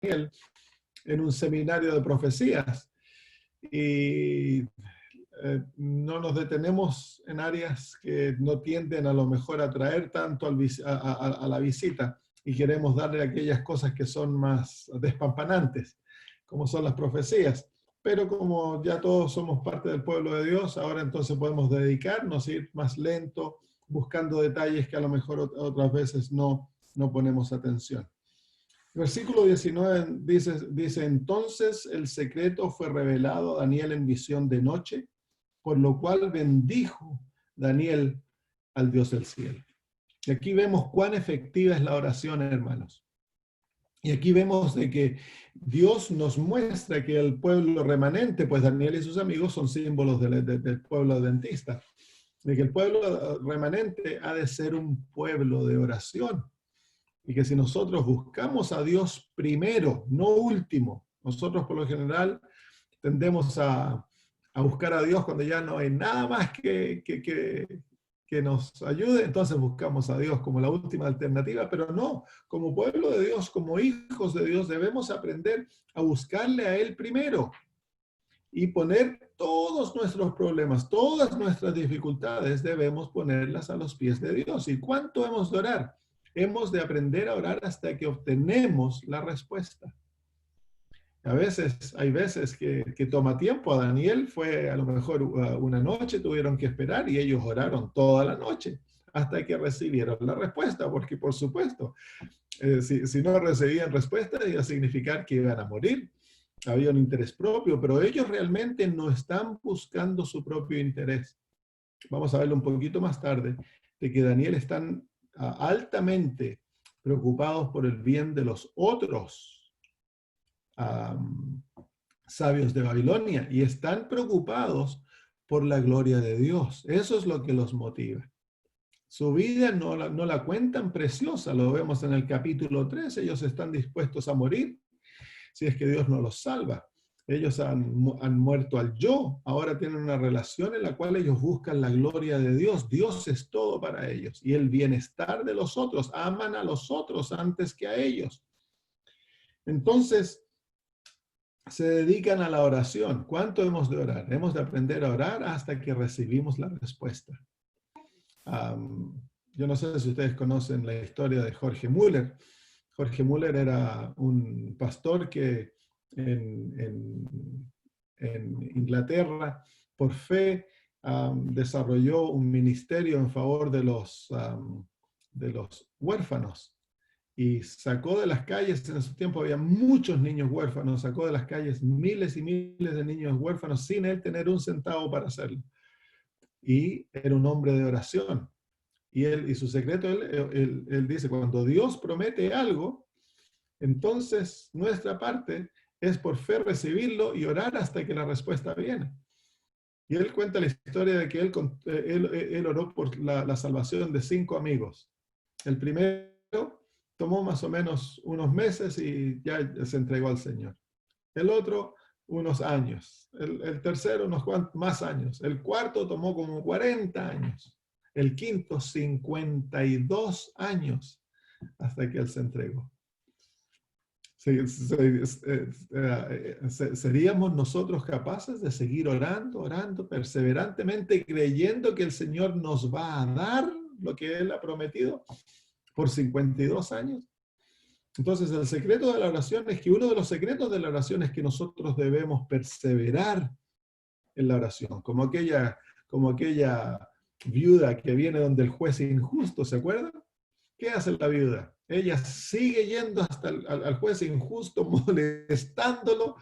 Daniel en un seminario de profecías y no nos detenemos en áreas que no tienden a lo mejor a atraer tanto a la visita y queremos darle aquellas cosas que son más despampanantes, como son las profecías. Pero como ya todos somos parte del pueblo de Dios, ahora entonces podemos dedicarnos a ir más lento, buscando detalles que a lo mejor otras veces no ponemos atención. Versículo 19 dice, entonces el secreto fue revelado a Daniel en visión de noche, por lo cual bendijo Daniel al Dios del cielo. Y aquí vemos cuán efectiva es la oración, hermanos. Y aquí vemos de que Dios nos muestra que el pueblo remanente, pues Daniel y sus amigos son símbolos del pueblo adventista, de que el pueblo remanente ha de ser un pueblo de oración. Y que si nosotros buscamos a Dios primero, no último, nosotros por lo general tendemos a buscar a Dios cuando ya no hay nada más que nos ayude, entonces buscamos a Dios como la última alternativa, pero no, como pueblo de Dios, como hijos de Dios, debemos aprender a buscarle a Él primero y poner todos nuestros problemas, todas nuestras dificultades, debemos ponerlas a los pies de Dios. ¿Y cuánto hemos de orar? Hemos de aprender a orar hasta que obtenemos la respuesta. Hay veces que toma tiempo. A Daniel fue a lo mejor una noche, tuvieron que esperar y ellos oraron toda la noche hasta que recibieron la respuesta, porque por supuesto, si no recibían respuesta, iba a significar que iban a morir. Había un interés propio, pero ellos realmente no están buscando su propio interés. Vamos a verlo un poquito más tarde, de que Daniel están altamente preocupados por el bien de los otros sabios de Babilonia y están preocupados por la gloria de Dios. Eso es lo que los motiva. Su vida no la cuentan preciosa, lo vemos en el capítulo 3, ellos están dispuestos a morir si es que Dios no los salva. Ellos han muerto al yo, ahora tienen una relación en la cual ellos buscan la gloria de Dios. Dios es todo para ellos y el bienestar de los otros. Aman a los otros antes que a ellos. Entonces, se dedican a la oración. ¿Cuánto hemos de orar? Hemos de aprender a orar hasta que recibimos la respuesta. Yo no sé si ustedes conocen la historia de Jorge Müller. Jorge Müller era un pastor que en Inglaterra, por fe, desarrolló un ministerio en favor de los huérfanos y sacó de las calles, en ese tiempo había muchos niños huérfanos, sacó de las calles miles y miles de niños huérfanos sin él tener un centavo para hacerlo. Y era un hombre de oración. Y su secreto, él dice, cuando Dios promete algo, entonces nuestra parte es por fe recibirlo y orar hasta que la respuesta viene. Y él cuenta la historia de que él oró por la salvación de 5 amigos. El primero tomó más o menos unos meses y ya se entregó al Señor. El otro, unos años. El tercero, unos cuantos más años. El cuarto tomó como 40 años. El quinto, 52 años hasta que él se entregó. ¿Seríamos nosotros capaces de seguir orando perseverantemente, creyendo que el Señor nos va a dar lo que Él ha prometido por 52 años? Entonces, el secreto de la oración es que uno de los secretos de la oración es que nosotros debemos perseverar en la oración, como aquella viuda que viene donde el juez injusto, ¿se acuerdan? ¿Qué hace la viuda? Ella sigue yendo hasta al juez injusto, molestándolo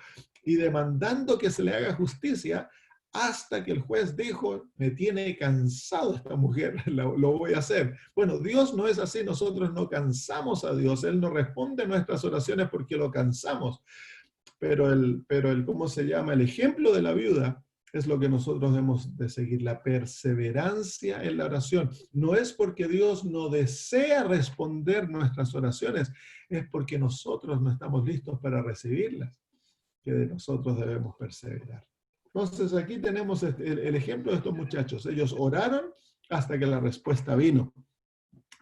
y demandando que se le haga justicia hasta que el juez dijo, me tiene cansado esta mujer, lo voy a hacer. Bueno, Dios no es así, nosotros no cansamos a Dios, Él no responde a nuestras oraciones porque lo cansamos. Pero ¿cómo se llama? El ejemplo de la viuda es lo que nosotros debemos de seguir, la perseverancia en la oración. No es porque Dios no desea responder nuestras oraciones, es porque nosotros no estamos listos para recibirlas, que de nosotros debemos perseverar. Entonces aquí tenemos el ejemplo de estos muchachos. Ellos oraron hasta que la respuesta vino.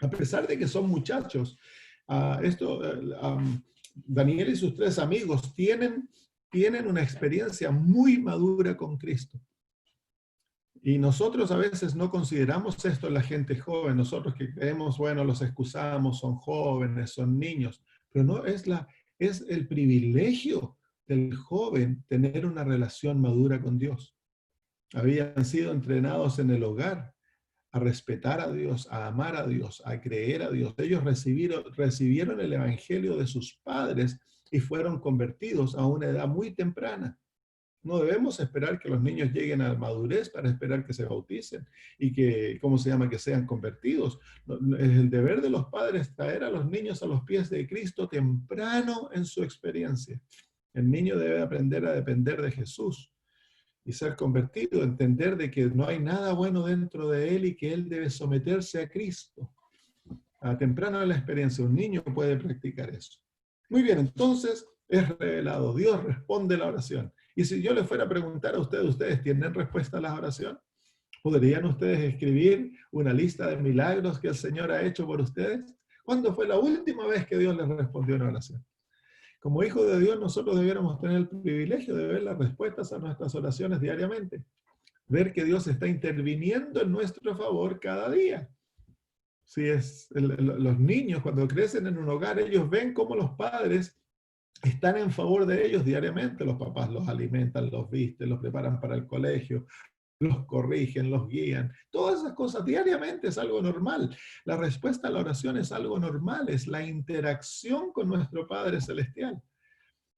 A pesar de que son muchachos, Daniel y sus 3 amigos tienen una experiencia muy madura con Cristo. Y nosotros a veces no consideramos esto en la gente joven. Nosotros que creemos, bueno, los excusamos, son jóvenes, son niños. Pero no, es el privilegio del joven tener una relación madura con Dios. Habían sido entrenados en el hogar a respetar a Dios, a amar a Dios, a creer a Dios. Ellos recibieron el evangelio de sus padres y fueron convertidos a una edad muy temprana. No debemos esperar que los niños lleguen a la madurez para esperar que se bauticen y que, ¿cómo se llama?, que sean convertidos. Es el deber de los padres traer a los niños a los pies de Cristo temprano en su experiencia. El niño debe aprender a depender de Jesús y ser convertido, entender de que no hay nada bueno dentro de él y que él debe someterse a Cristo. A temprano en la experiencia, un niño puede practicar eso. Muy bien, entonces es revelado. Dios responde la oración. Y si yo les fuera a preguntar a ¿ustedes tienen respuesta a la oración? ¿Podrían ustedes escribir una lista de milagros que el Señor ha hecho por ustedes? ¿Cuándo fue la última vez que Dios les respondió una oración? Como hijos de Dios, nosotros debiéramos tener el privilegio de ver las respuestas a nuestras oraciones diariamente. Ver que Dios está interviniendo en nuestro favor cada día. Si los niños cuando crecen en un hogar, ellos ven cómo los padres están en favor de ellos diariamente. Los papás los alimentan, los visten, los preparan para el colegio, los corrigen, los guían. Todas esas cosas diariamente es algo normal. La respuesta a la oración es algo normal, es la interacción con nuestro Padre Celestial.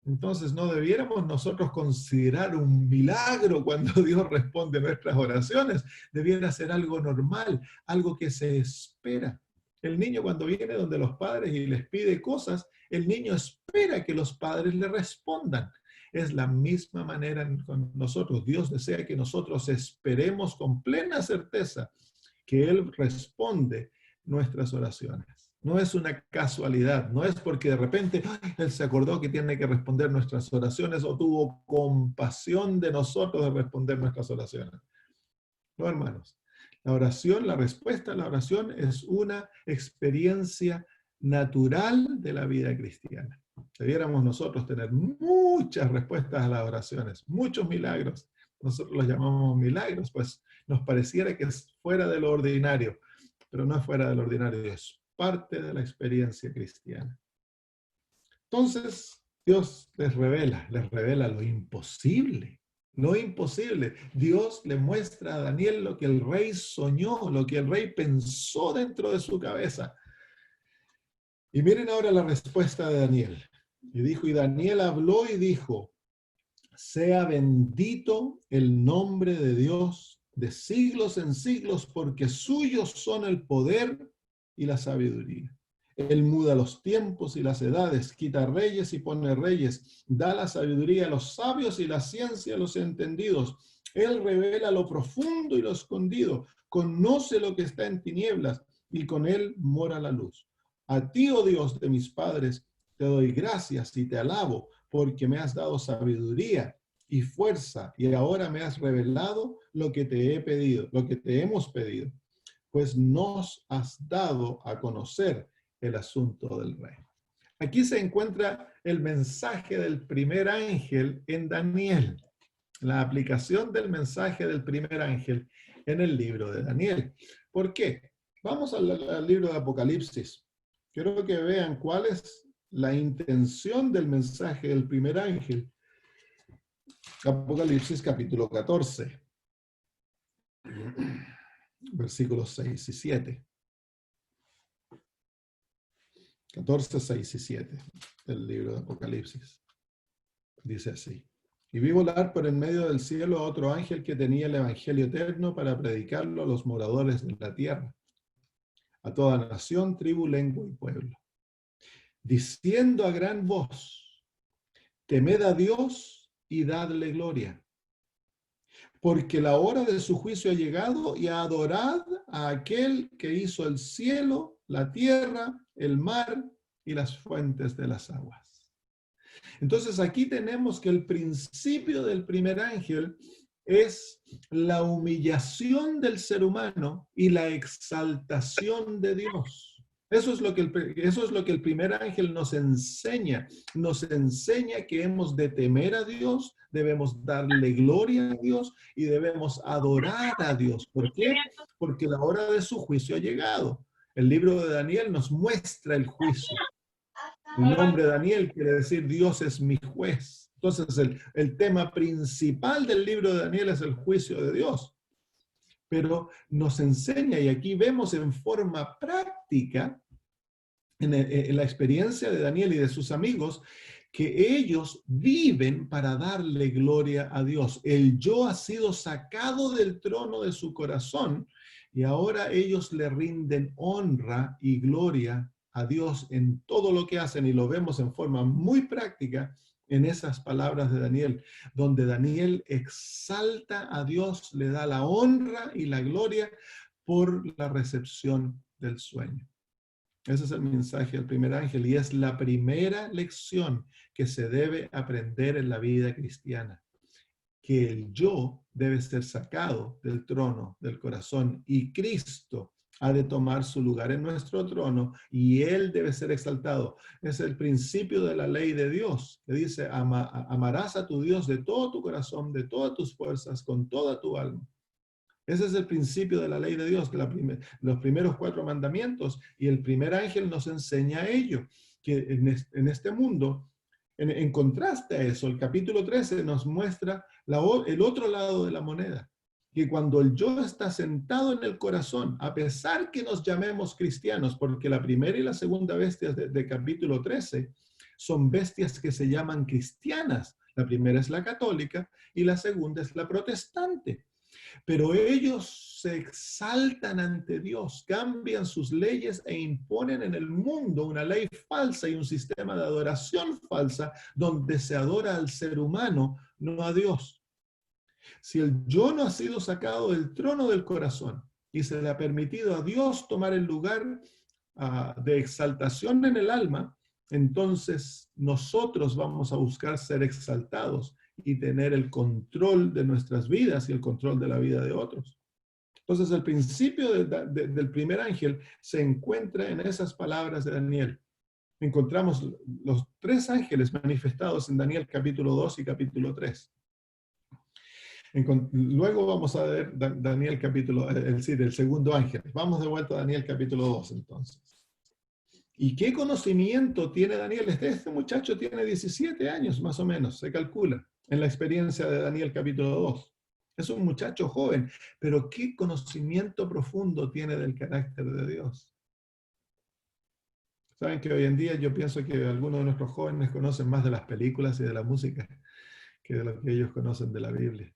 Entonces no debiéramos nosotros considerar un milagro cuando Dios responde nuestras oraciones. Debiera ser algo normal, algo que se espera. El niño cuando viene donde los padres y les pide cosas, el niño espera que los padres le respondan. Es la misma manera con nosotros. Dios desea que nosotros esperemos con plena certeza que Él responde nuestras oraciones. No es una casualidad, no es porque de repente Él se acordó que tiene que responder nuestras oraciones o tuvo compasión de nosotros de responder nuestras oraciones. No, hermanos. La oración, la respuesta a la oración es una experiencia natural de la vida cristiana. Debiéramos nosotros tener muchas respuestas a las oraciones, muchos milagros. Nosotros los llamamos milagros, pues nos pareciera que es fuera de lo ordinario, pero no es fuera de lo ordinario, es parte de la experiencia cristiana. Entonces, Dios les revela lo imposible. Lo imposible. Dios le muestra a Daniel lo que el rey soñó, lo que el rey pensó dentro de su cabeza. Y miren ahora la respuesta de Daniel. Y Daniel habló y dijo, sea bendito el nombre de Dios de siglos en siglos, porque suyos son el poder y la sabiduría. Él muda los tiempos y las edades, quita reyes y pone reyes, da la sabiduría a los sabios y la ciencia a los entendidos. Él revela lo profundo y lo escondido, conoce lo que está en tinieblas y con él mora la luz. A ti, oh Dios de mis padres, te doy gracias y te alabo, porque me has dado sabiduría y fuerza, y ahora me has revelado lo que te he pedido, lo que te hemos pedido, pues nos has dado a conocer el asunto del rey. Aquí se encuentra el mensaje del primer ángel en Daniel, la aplicación del mensaje del primer ángel en el libro de Daniel. ¿Por qué? Vamos al libro de Apocalipsis. Quiero que vean cuál es la intención del mensaje del primer ángel. Apocalipsis capítulo 14, versículos 6 y 7. 14, 6 y 7 del libro de Apocalipsis. Dice así. Y vi volar por en medio del cielo a otro ángel que tenía el evangelio eterno para predicarlo a los moradores de la tierra, a toda nación, tribu, lengua y pueblo, diciendo a gran voz, temed a Dios y dadle gloria, porque la hora de su juicio ha llegado, y adorad a aquel que hizo el cielo, la tierra, el mar y las fuentes de las aguas. Entonces aquí tenemos que el principio del primer ángel es la humillación del ser humano y la exaltación de Dios. Eso es lo que el primer ángel nos enseña. Nos enseña que hemos de temer a Dios, debemos darle gloria a Dios y debemos adorar a Dios. ¿Por qué? Porque la hora de su juicio ha llegado. El libro de Daniel nos muestra el juicio. El nombre Daniel quiere decir Dios es mi juez. Entonces el tema principal del libro de Daniel es el juicio de Dios. Pero nos enseña, y aquí vemos en forma práctica, en la experiencia de Daniel y de sus amigos, que ellos viven para darle gloria a Dios. El yo ha sido sacado del trono de su corazón y ahora ellos le rinden honra y gloria a Dios en todo lo que hacen, y lo vemos en forma muy práctica en esas palabras de Daniel, donde Daniel exalta a Dios, le da la honra y la gloria por la recepción del sueño. Ese es el mensaje del primer ángel y es la primera lección que se debe aprender en la vida cristiana, que el yo debe ser sacado del trono del corazón y Cristo ha de tomar su lugar en nuestro trono y Él debe ser exaltado. Es el principio de la ley de Dios, que dice, amarás a tu Dios de todo tu corazón, de todas tus fuerzas, con toda tu alma. Ese es el principio de la ley de Dios, que los primeros 4 mandamientos, y el primer ángel nos enseña ello, que en este mundo, en contraste a eso, el capítulo 13 nos muestra el otro lado de la moneda, que cuando el yo está sentado en el corazón, a pesar que nos llamemos cristianos, porque la primera y la segunda bestia de capítulo 13 son bestias que se llaman cristianas. La primera es la católica y la segunda es la protestante. Pero ellos se exaltan ante Dios, cambian sus leyes e imponen en el mundo una ley falsa y un sistema de adoración falsa donde se adora al ser humano, no a Dios. Si el yo no ha sido sacado del trono del corazón y se le ha permitido a Dios tomar el lugar de exaltación en el alma, entonces nosotros vamos a buscar ser exaltados y tener el control de nuestras vidas y el control de la vida de otros. Entonces el principio del primer ángel se encuentra en esas palabras de Daniel. Encontramos los 3 ángeles manifestados en Daniel capítulo 2 y capítulo 3. Luego vamos a ver Daniel capítulo, el segundo ángel. Vamos de vuelta a Daniel capítulo 2 entonces. ¿Y qué conocimiento tiene Daniel? Este muchacho tiene 17 años más o menos, se calcula, en la experiencia de Daniel capítulo 2. Es un muchacho joven, pero ¿qué conocimiento profundo tiene del carácter de Dios? Saben que hoy en día yo pienso que algunos de nuestros jóvenes conocen más de las películas y de la música que de lo que ellos conocen de la Biblia.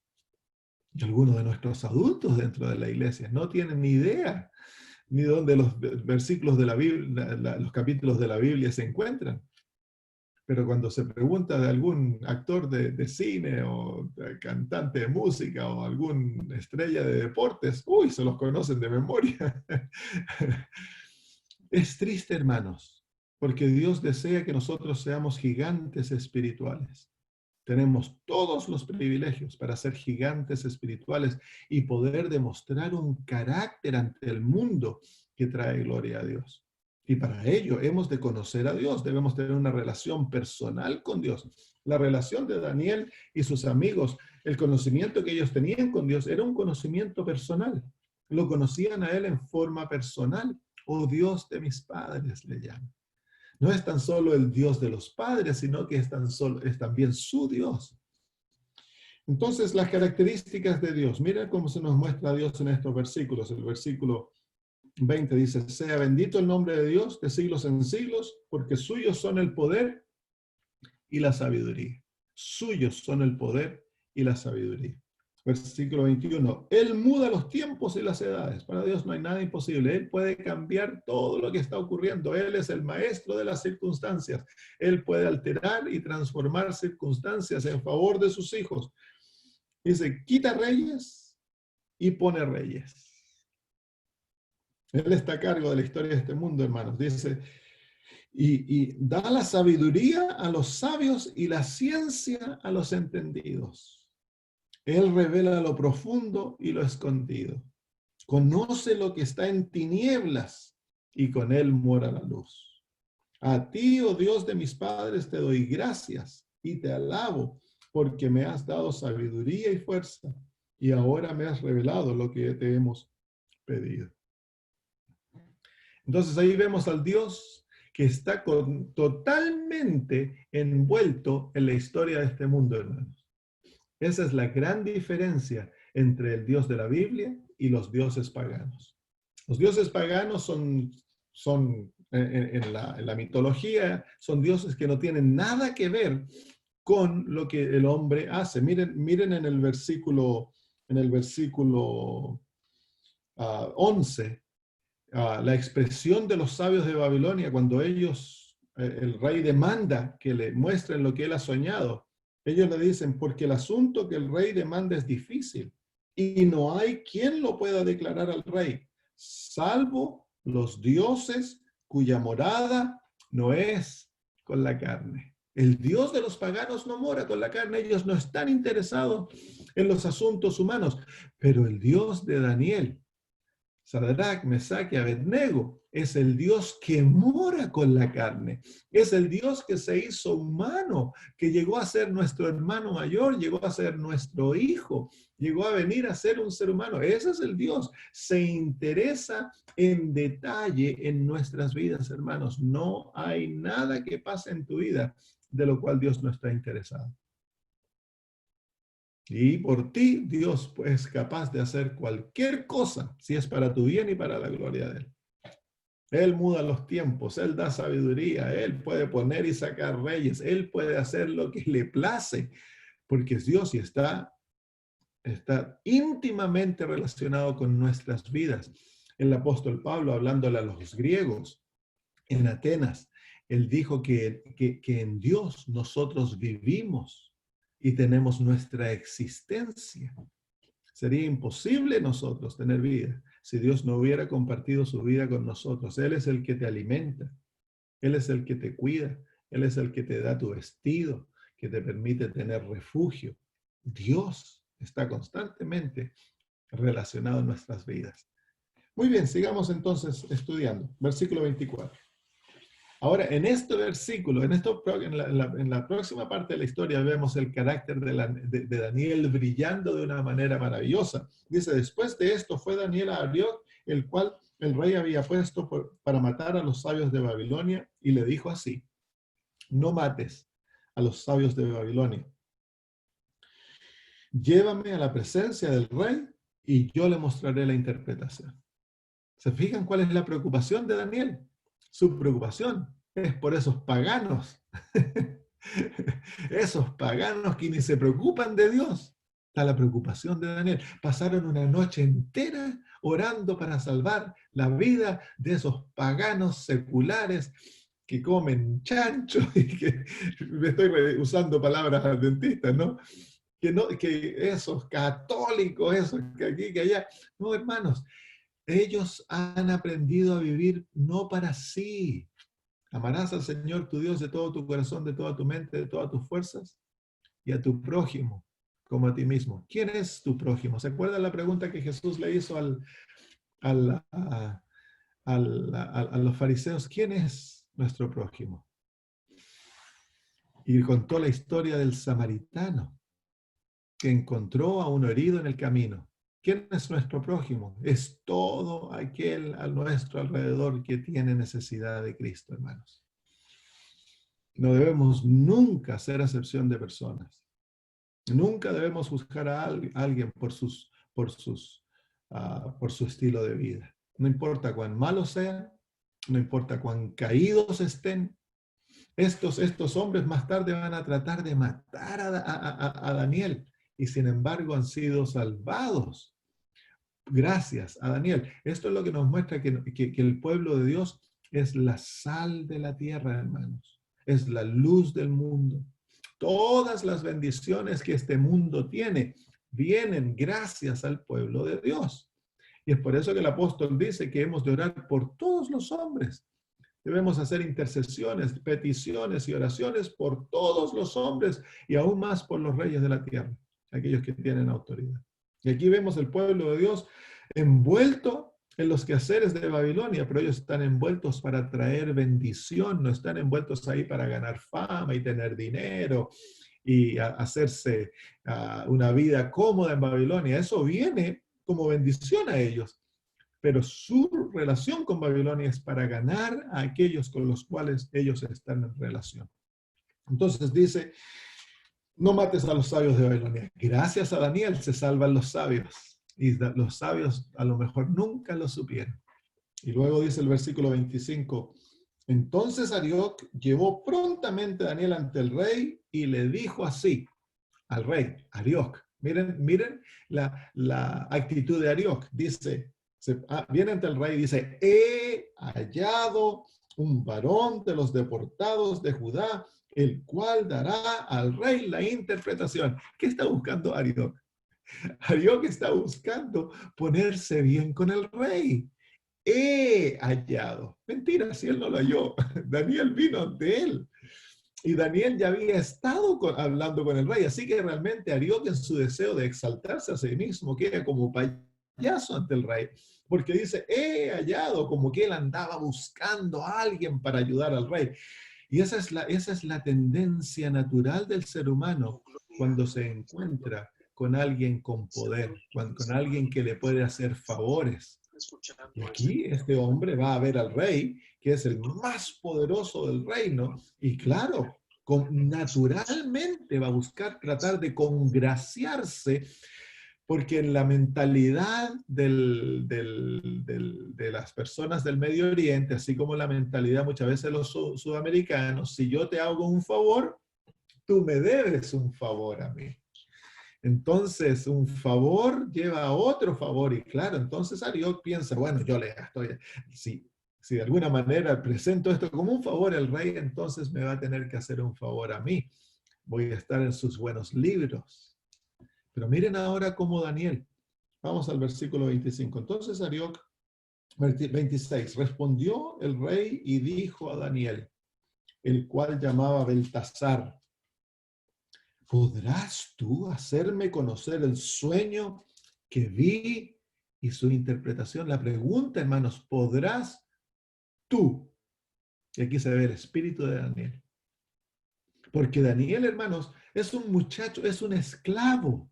Y algunos de nuestros adultos dentro de la iglesia no tienen ni idea ni dónde los versículos de la Biblia, los capítulos de la Biblia se encuentran. Pero cuando se pregunta de algún actor de cine o de cantante de música o algún estrella de deportes, uy, se los conocen de memoria. Es triste, hermanos, porque Dios desea que nosotros seamos gigantes espirituales. Tenemos todos los privilegios para ser gigantes espirituales y poder demostrar un carácter ante el mundo que trae gloria a Dios. Y para ello hemos de conocer a Dios, debemos tener una relación personal con Dios. La relación de Daniel y sus amigos, el conocimiento que ellos tenían con Dios era un conocimiento personal. Lo conocían a Él en forma personal. Oh Dios de mis padres, le llaman. No es tan solo el Dios de los padres, sino que es también su Dios. Entonces, las características de Dios. Mira cómo se nos muestra Dios en estos versículos. El versículo 20 dice, sea bendito el nombre de Dios de siglos en siglos, porque suyos son el poder y la sabiduría. Suyos son el poder y la sabiduría. Versículo 21. Él muda los tiempos y las edades. Para Dios no hay nada imposible. Él puede cambiar todo lo que está ocurriendo. Él es el maestro de las circunstancias. Él puede alterar y transformar circunstancias en favor de sus hijos. Dice, quita reyes y pone reyes. Él está a cargo de la historia de este mundo, hermanos. Dice, y da la sabiduría a los sabios y la ciencia a los entendidos. Él revela lo profundo y lo escondido. Conoce lo que está en tinieblas y con él mora la luz. A ti, oh Dios de mis padres, te doy gracias y te alabo, porque me has dado sabiduría y fuerza, y ahora me has revelado lo que te hemos pedido. Entonces ahí vemos al Dios que está totalmente envuelto en la historia de este mundo, hermanos. Esa es la gran diferencia entre el Dios de la Biblia y los dioses paganos. Los dioses paganos son en la mitología, son dioses que no tienen nada que ver con lo que el hombre hace. Miren en el versículo 11, la expresión de los sabios de Babilonia cuando el rey demanda que le muestren lo que él ha soñado. Ellos le dicen, porque el asunto que el rey demanda es difícil y no hay quien lo pueda declarar al rey, salvo los dioses cuya morada no es con la carne. El Dios de los paganos no mora con la carne, ellos no están interesados en los asuntos humanos, pero el Dios de Daniel, Sadrach, Mesach y Abednego, es el Dios que mora con la carne. Es el Dios que se hizo humano, que llegó a ser nuestro hermano mayor, llegó a ser nuestro hijo, llegó a venir a ser un ser humano. Ese es el Dios. Se interesa en detalle en nuestras vidas, hermanos. No hay nada que pase en tu vida de lo cual Dios no está interesado. Y por ti, Dios es capaz de hacer cualquier cosa, si es para tu bien y para la gloria de Él. Él muda los tiempos, Él da sabiduría, Él puede poner y sacar reyes, Él puede hacer lo que le place, porque es Dios y está íntimamente relacionado con nuestras vidas. El apóstol Pablo, hablándole a los griegos en Atenas, él dijo que en Dios nosotros vivimos y tenemos nuestra existencia. Sería imposible nosotros tener vida si Dios no hubiera compartido su vida con nosotros. Él es el que te alimenta, Él es el que te cuida, Él es el que te da tu vestido, que te permite tener refugio. Dios está constantemente relacionado en nuestras vidas. Muy bien, sigamos entonces estudiando. Versículo 24. Ahora, en este versículo, en la próxima parte de la historia, vemos el carácter de Daniel brillando de una manera maravillosa. Dice, después de esto fue Daniel a Arioc, el cual el rey había puesto para matar a los sabios de Babilonia, y le dijo así, no mates a los sabios de Babilonia. Llévame a la presencia del rey y yo le mostraré la interpretación. ¿Se fijan cuál es la preocupación de Daniel? Su preocupación es por esos paganos. Esos paganos que ni se preocupan de Dios. Está la preocupación de Daniel. Pasaron una noche entera orando para salvar la vida de esos paganos seculares que comen chancho y que me estoy usando palabras adventistas, ¿no? Que esos católicos, esos que aquí, que allá. No, hermanos, ellos han aprendido a vivir no para sí. Amarás al Señor tu Dios de todo tu corazón, de toda tu mente, de todas tus fuerzas, y a tu prójimo como a ti mismo. ¿Quién es tu prójimo? ¿Se acuerdan la pregunta que Jesús le hizo a los fariseos? ¿Quién es nuestro prójimo? Y contó la historia del samaritano que encontró a uno herido en el camino. ¿Quién es nuestro prójimo? Es todo aquel a nuestro alrededor que tiene necesidad de Cristo, hermanos. No debemos nunca hacer acepción de personas. Nunca debemos juzgar a alguien por su estilo de vida. No importa cuán malos sean, no importa cuán caídos estén. Estos hombres más tarde van a tratar de matar a Daniel y sin embargo han sido salvados. Gracias a Daniel. Esto es lo que nos muestra que el pueblo de Dios es la sal de la tierra, hermanos. Es la luz del mundo. Todas las bendiciones que este mundo tiene vienen gracias al pueblo de Dios. Y es por eso que el apóstol dice que hemos de orar por todos los hombres. Debemos hacer intercesiones, peticiones y oraciones por todos los hombres y aún más por los reyes de la tierra, aquellos que tienen autoridad. Y aquí vemos el pueblo de Dios envuelto en los quehaceres de Babilonia, pero ellos están envueltos para traer bendición, no están envueltos ahí para ganar fama y tener dinero y hacerse una vida cómoda en Babilonia. Eso viene como bendición a ellos, pero su relación con Babilonia es para ganar a aquellos con los cuales ellos están en relación. Entonces dice, no mates a los sabios de Babilonia. Gracias a Daniel se salvan los sabios. Y los sabios a lo mejor nunca lo supieron. Y luego dice el versículo 25, entonces Arioc llevó prontamente a Daniel ante el rey y le dijo así al rey, Arioc. Miren la actitud de Arioc. Dice, viene ante el rey y dice, he hallado un varón de los deportados de Judá, el cual dará al rey la interpretación. ¿Qué está buscando Arioc? Arioc está buscando ponerse bien con el rey. He hallado. Mentira, si él no lo halló. Daniel vino ante él. Y Daniel ya había estado hablando con el rey. Así que realmente Arioc, en su deseo de exaltarse a sí mismo, queda como payaso ante el rey. Porque dice, he hallado, como que él andaba buscando a alguien para ayudar al rey. Y esa es la tendencia natural del ser humano cuando se encuentra con alguien con poder, con alguien que le puede hacer favores. Y aquí este hombre va a ver al rey, que es el más poderoso del reino, y claro, naturalmente va a buscar tratar de congraciarse, porque en la mentalidad de las personas del Medio Oriente, así como la mentalidad muchas veces de los sudamericanos, si yo te hago un favor, tú me debes un favor a mí. Entonces, un favor lleva a otro favor. Y claro, entonces Arioc piensa, bueno, yo le estoy, si de alguna manera presento esto como un favor al rey, entonces me va a tener que hacer un favor a mí. Voy a estar en sus buenos libros. Pero miren ahora cómo Daniel. Vamos al versículo 25. Entonces Arioc, 26, respondió el rey y dijo a Daniel, el cual llamaba Beltasar, ¿podrás tú hacerme conocer el sueño que vi y su interpretación? La pregunta, hermanos, ¿podrás tú? Y aquí se ve el espíritu de Daniel. Porque Daniel, hermanos, es un muchacho, es un esclavo.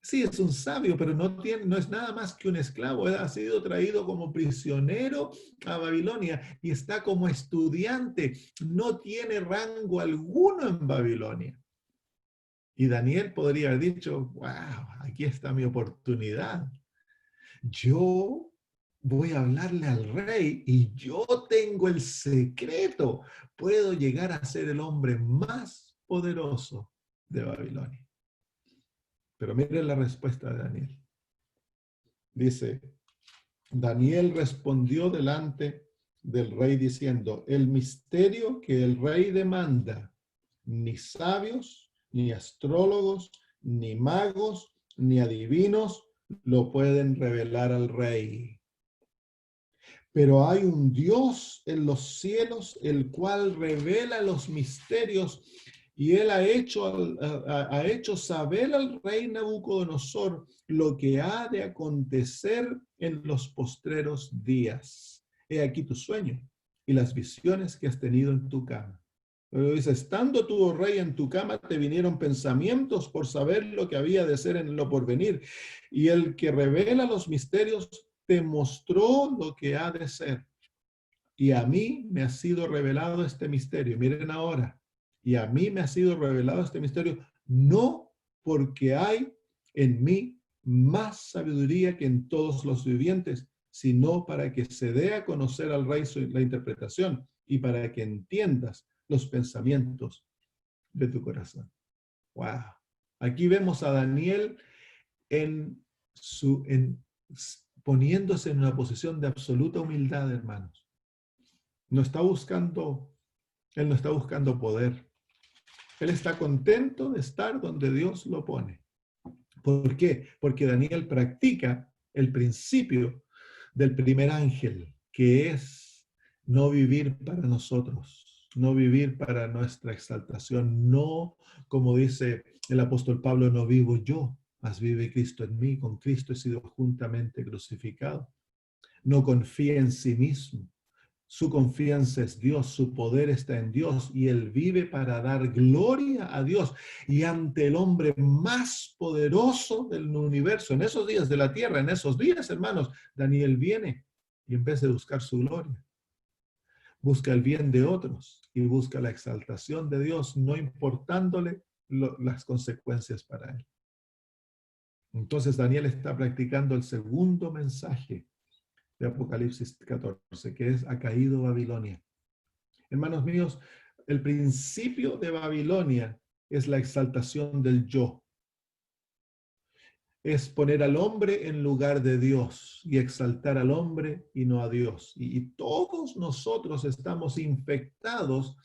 Sí, es un sabio, pero no es nada más que un esclavo. Él ha sido traído como prisionero a Babilonia y está como estudiante. No tiene rango alguno en Babilonia. Y Daniel podría haber dicho, wow, aquí está mi oportunidad. Yo voy a hablarle al rey y yo tengo el secreto. Puedo llegar a ser el hombre más poderoso de Babilonia. Pero miren la respuesta de Daniel. Dice, Daniel respondió delante del rey diciendo, el misterio que el rey demanda, ni sabios, ni astrólogos, ni magos, ni adivinos lo pueden revelar al rey. Pero hay un Dios en los cielos, el cual revela los misterios, y él ha hecho saber al rey Nabucodonosor lo que ha de acontecer en los postreros días. He aquí tu sueño y las visiones que has tenido en tu cama. Pero dice, estando tú, oh rey, en tu cama, te vinieron pensamientos por saber lo que había de ser en lo porvenir. Y el que revela los misterios te mostró lo que ha de ser. Y a mí me ha sido revelado este misterio. Miren ahora. Y a mí me ha sido revelado este misterio, no porque hay en mí más sabiduría que en todos los vivientes, sino para que se dé a conocer al rey la interpretación y para que entiendas los pensamientos de tu corazón. Wow. Aquí vemos a Daniel poniéndose en una posición de absoluta humildad, hermanos. No está buscando, él no está buscando poder. Él está contento de estar donde Dios lo pone. ¿Por qué? Porque Daniel practica el principio del primer ángel, que es no vivir para nosotros, no vivir para nuestra exaltación, no, como dice el apóstol Pablo, no vivo yo, mas vive Cristo en mí, con Cristo he sido juntamente crucificado. no confía en sí mismo. Su confianza es Dios, su poder está en Dios y él vive para dar gloria a Dios. Y ante el hombre más poderoso del universo, en esos días de la tierra, en esos días, hermanos, Daniel viene y en vez de buscar su gloria, busca el bien de otros y busca la exaltación de Dios, no importándole las consecuencias para él. Entonces Daniel está practicando el segundo mensaje de Apocalipsis 14, que es: ha caído Babilonia. Hermanos míos, el principio de Babilonia es la exaltación del yo. Es poner al hombre en lugar de Dios y exaltar al hombre y no a Dios. Y todos nosotros estamos infectados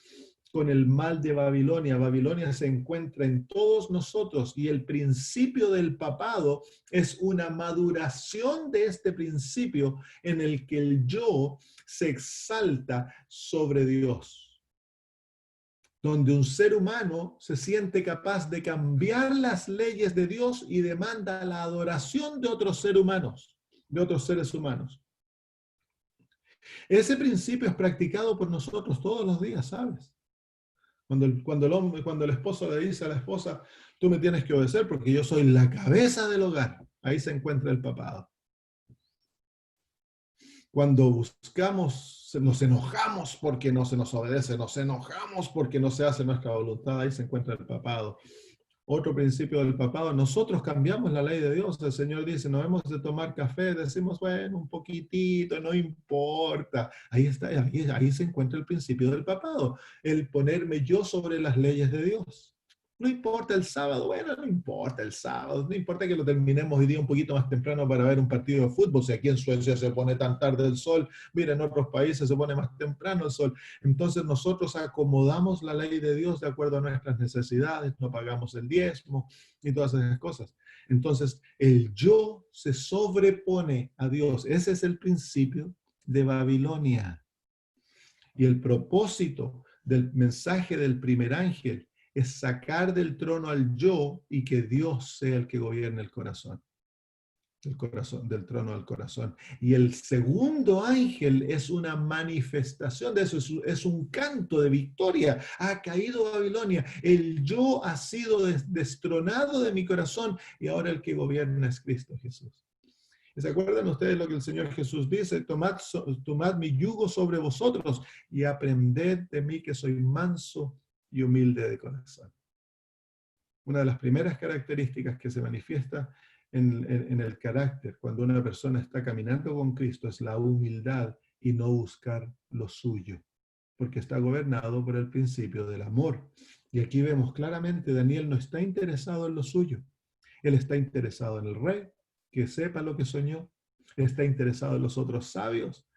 con el mal de Babilonia. Babilonia se encuentra en todos nosotros y el principio del papado es una maduración de este principio en el que el yo se exalta sobre Dios, donde un ser humano se siente capaz de cambiar las leyes de Dios y demanda la adoración de otros seres humanos, de otros seres humanos. Ese principio es practicado por nosotros todos los días, ¿sabes? Cuando el esposo le dice a la esposa: tú me tienes que obedecer porque yo soy la cabeza del hogar. Ahí se encuentra el papado. Cuando buscamos, nos enojamos porque no se nos obedece, nos enojamos porque no se hace nuestra voluntad, ahí se encuentra el papado. Otro principio del papado: nosotros cambiamos la ley de Dios. El Señor dice: no hemos de tomar café, decimos, bueno, un poquitito, no importa. Ahí está, ahí se encuentra el principio del papado, el ponerme yo sobre las leyes de Dios. No importa el sábado, bueno, no importa el sábado, no importa que lo terminemos hoy día un poquito más temprano para ver un partido de fútbol. Si aquí en Suecia se pone tan tarde el sol, mira, en otros países se pone más temprano el sol. Entonces nosotros acomodamos la ley de Dios de acuerdo a nuestras necesidades, no pagamos el diezmo y todas esas cosas. Entonces el yo se sobrepone a Dios. Ese es el principio de Babilonia. Y el propósito del mensaje del primer ángel es sacar del trono al yo y que Dios sea el que gobierne el corazón. El corazón, del trono al corazón. Y el segundo ángel es una manifestación de eso, es un canto de victoria. Ha caído Babilonia, el yo ha sido destronado de mi corazón y ahora el que gobierna es Cristo Jesús. ¿Se acuerdan ustedes lo que el Señor Jesús dice? Tomad mi yugo sobre vosotros y aprended de mí, que soy manso y humilde de corazón. Una de las primeras características que se manifiesta en el carácter cuando una persona está caminando con Cristo es la humildad y no buscar lo suyo, porque está gobernado por el principio del amor. Y aquí vemos claramente, Daniel no está interesado en lo suyo. Él está interesado en el rey, que sepa lo que soñó. Está interesado en los otros sabios,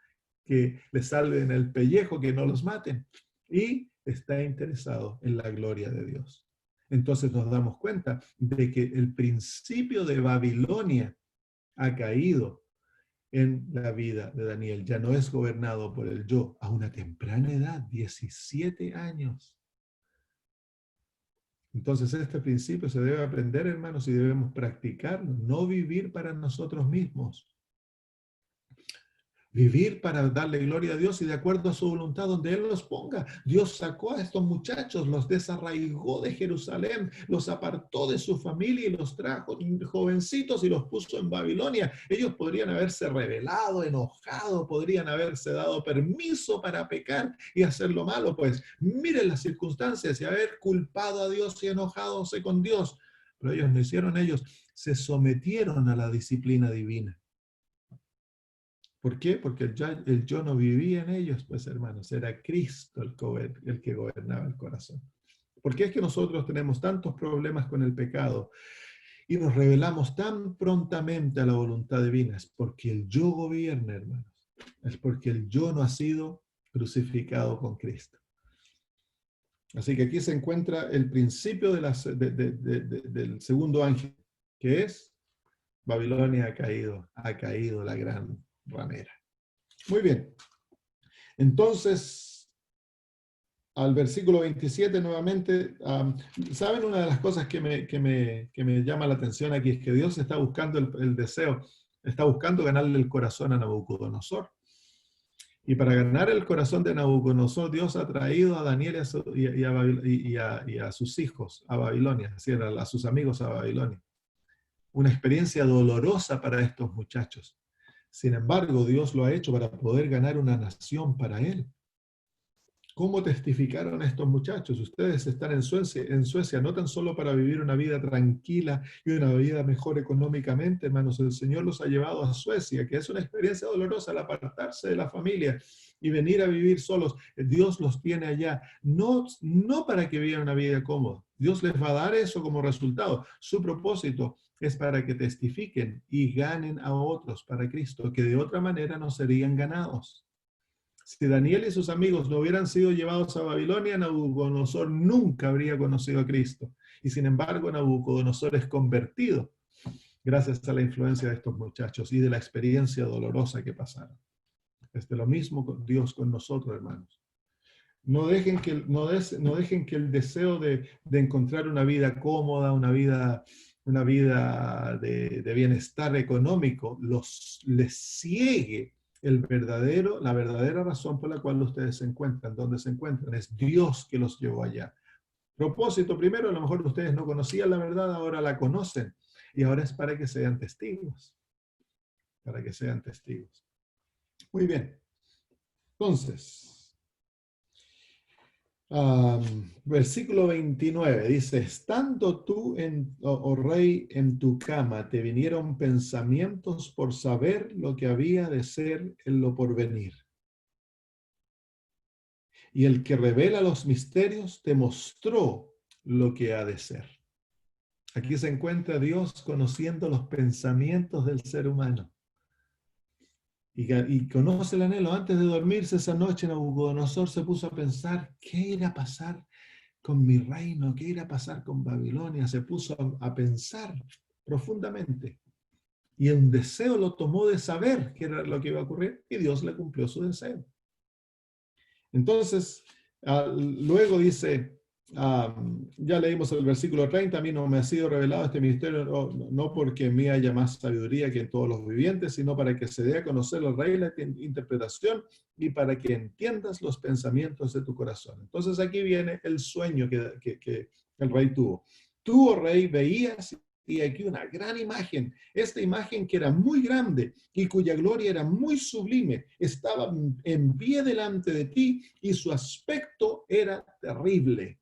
que le salven el pellejo, que no los maten. Y está interesado en la gloria de Dios. Entonces nos damos cuenta de que el principio de Babilonia ha caído en la vida de Daniel. Ya no es gobernado por el yo a una temprana edad, 17 años. Entonces este principio se debe aprender, hermanos, y debemos practicarlo, no vivir para nosotros mismos. Vivir para darle gloria a Dios y de acuerdo a su voluntad donde Él los ponga. Dios sacó a estos muchachos, los desarraigó de Jerusalén, los apartó de su familia y los trajo jovencitos y los puso en Babilonia. Ellos podrían haberse rebelado, enojado, podrían haberse dado permiso para pecar y hacer lo malo. Pues miren las circunstancias y haber culpado a Dios y enojadose con Dios. Pero ellos no hicieron, ellos se sometieron a la disciplina divina. ¿Por qué? Porque el yo no vivía en ellos, pues hermanos, era Cristo el que gobernaba el corazón. ¿Por qué es que nosotros tenemos tantos problemas con el pecado y nos rebelamos tan prontamente a la voluntad divina? Es porque el yo gobierna, hermanos. Es porque el yo no ha sido crucificado con Cristo. Así que aquí se encuentra el principio del segundo ángel, que es: Babilonia ha caído la gran ramera. Muy bien. Entonces, al versículo 27 nuevamente, ¿saben? Una de las cosas que me llama la atención aquí es que Dios está buscando el deseo, está buscando ganarle el corazón a Nabucodonosor. Y para ganar el corazón de Nabucodonosor, Dios ha traído a Daniel y a sus hijos a Babilonia, es decir, a sus amigos a Babilonia. Una experiencia dolorosa para estos muchachos. Sin embargo, Dios lo ha hecho para poder ganar una nación para él. ¿Cómo testificaron estos muchachos? Ustedes están en Suecia no tan solo para vivir una vida tranquila y una vida mejor económicamente, hermanos. El Señor los ha llevado a Suecia, que es una experiencia dolorosa al apartarse de la familia y venir a vivir solos. Dios los tiene allá, no para que vivan una vida cómoda. Dios les va a dar eso como resultado. Su propósito es para que testifiquen y ganen a otros para Cristo, que de otra manera no serían ganados. Si Daniel y sus amigos no hubieran sido llevados a Babilonia, Nabucodonosor nunca habría conocido a Cristo. Y sin embargo, Nabucodonosor es convertido gracias a la influencia de estos muchachos y de la experiencia dolorosa que pasaron. Es lo mismo con Dios con nosotros, hermanos. No dejen que el deseo de encontrar una vida cómoda, una vida de bienestar económico, les ciegue la verdadera razón por la cual ustedes se encuentran, donde se encuentran. Es Dios que los llevó allá. Propósito, primero, a lo mejor ustedes no conocían la verdad, ahora la conocen. Y ahora es para que sean testigos. Para que sean testigos. Muy bien. Entonces, versículo 29 dice, estando tú, oh rey, en tu cama, te vinieron pensamientos por saber lo que había de ser en lo porvenir. Y el que revela los misterios te mostró lo que ha de ser. Aquí se encuentra Dios conociendo los pensamientos del ser humano. Y conoce el anhelo. Antes de dormirse esa noche, Nabucodonosor se puso a pensar, ¿qué irá a pasar con mi reino? ¿Qué irá a pasar con Babilonia? Se puso a pensar profundamente. Y un deseo lo tomó de saber qué era lo que iba a ocurrir, y Dios le cumplió su deseo. Entonces, luego dice, ya leímos el versículo 30, a mí no me ha sido revelado este misterio, no porque en mí haya más sabiduría que en todos los vivientes, sino para que se dé a conocer al rey la interpretación y para que entiendas los pensamientos de tu corazón. Entonces aquí viene el sueño que el rey tuvo. Tú, oh rey, veías y aquí una gran imagen, esta imagen que era muy grande y cuya gloria era muy sublime, estaba en pie delante de ti y su aspecto era terrible.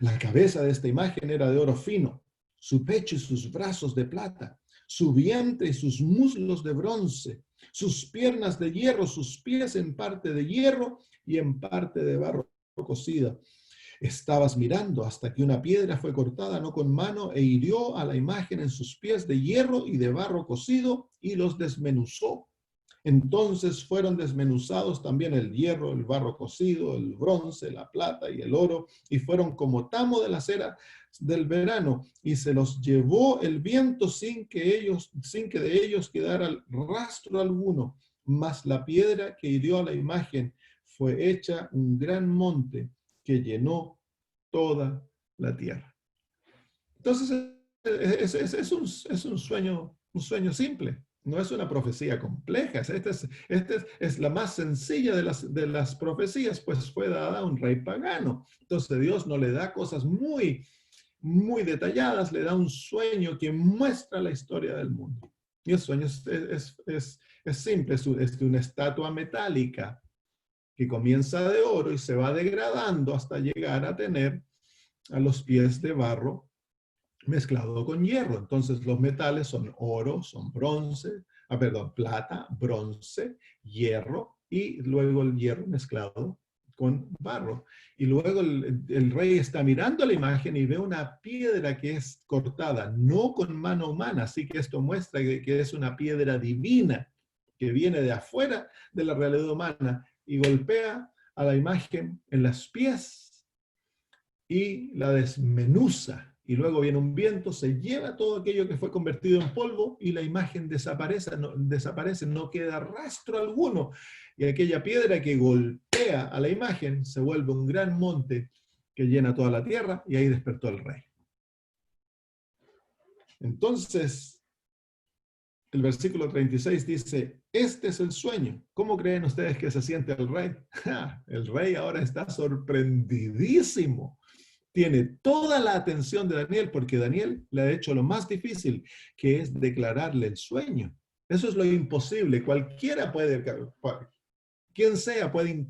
La cabeza de esta imagen era de oro fino, su pecho y sus brazos de plata, su vientre y sus muslos de bronce, sus piernas de hierro, sus pies en parte de hierro y en parte de barro cocida. Estabas mirando hasta que una piedra fue cortada no con mano e hirió a la imagen en sus pies de hierro y de barro cocido y los desmenuzó. Entonces fueron desmenuzados también el hierro, el barro cocido, el bronce, la plata y el oro, y fueron como tamo de la cera del verano, y se los llevó el viento sin que de ellos quedara rastro alguno. Mas la piedra que hirió a la imagen fue hecha un gran monte que llenó toda la tierra. Entonces, es un sueño simple, no es una profecía compleja. Esta es la más sencilla de las profecías, pues fue dada a un rey pagano. Entonces, Dios no le da cosas muy, muy detalladas, le da un sueño que muestra la historia del mundo. Y el sueño es simple, es una estatua metálica que comienza de oro y se va degradando hasta llegar a tener a los pies de barro mezclado con hierro. Entonces los metales son oro, son bronce, plata, bronce, hierro y luego el hierro mezclado con barro. Y luego el rey está mirando la imagen y ve una piedra que es cortada, no con mano humana, así que esto muestra que es una piedra divina que viene de afuera de la realidad humana y golpea a la imagen en los pies y la desmenuza. Y luego viene un viento, se lleva todo aquello que fue convertido en polvo y la imagen desaparece, no queda rastro alguno. Y aquella piedra que golpea a la imagen se vuelve un gran monte que llena toda la tierra, y ahí despertó el rey. Entonces, el versículo 36 dice, este es el sueño. ¿Cómo creen ustedes que se siente el rey? El rey ahora está sorprendidísimo. Tiene toda la atención de Daniel porque Daniel le ha hecho lo más difícil, que es declararle el sueño. Eso es lo imposible. Cualquiera puede, quien sea puede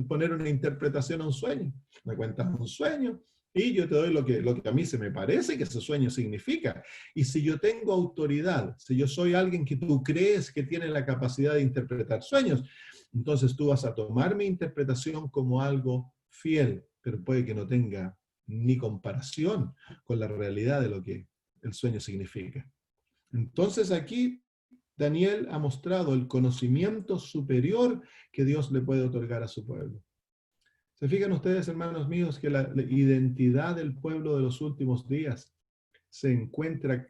poner una interpretación a un sueño. Me cuentas un sueño y yo te doy lo que a mí se me parece que ese sueño significa. Y si yo tengo autoridad, si yo soy alguien que tú crees que tiene la capacidad de interpretar sueños, entonces tú vas a tomar mi interpretación como algo fiel, pero puede que no tenga ni comparación con la realidad de lo que el sueño significa. Entonces aquí Daniel ha mostrado el conocimiento superior que Dios le puede otorgar a su pueblo. ¿Se fijan ustedes, hermanos míos, que la identidad del pueblo de los últimos días se encuentra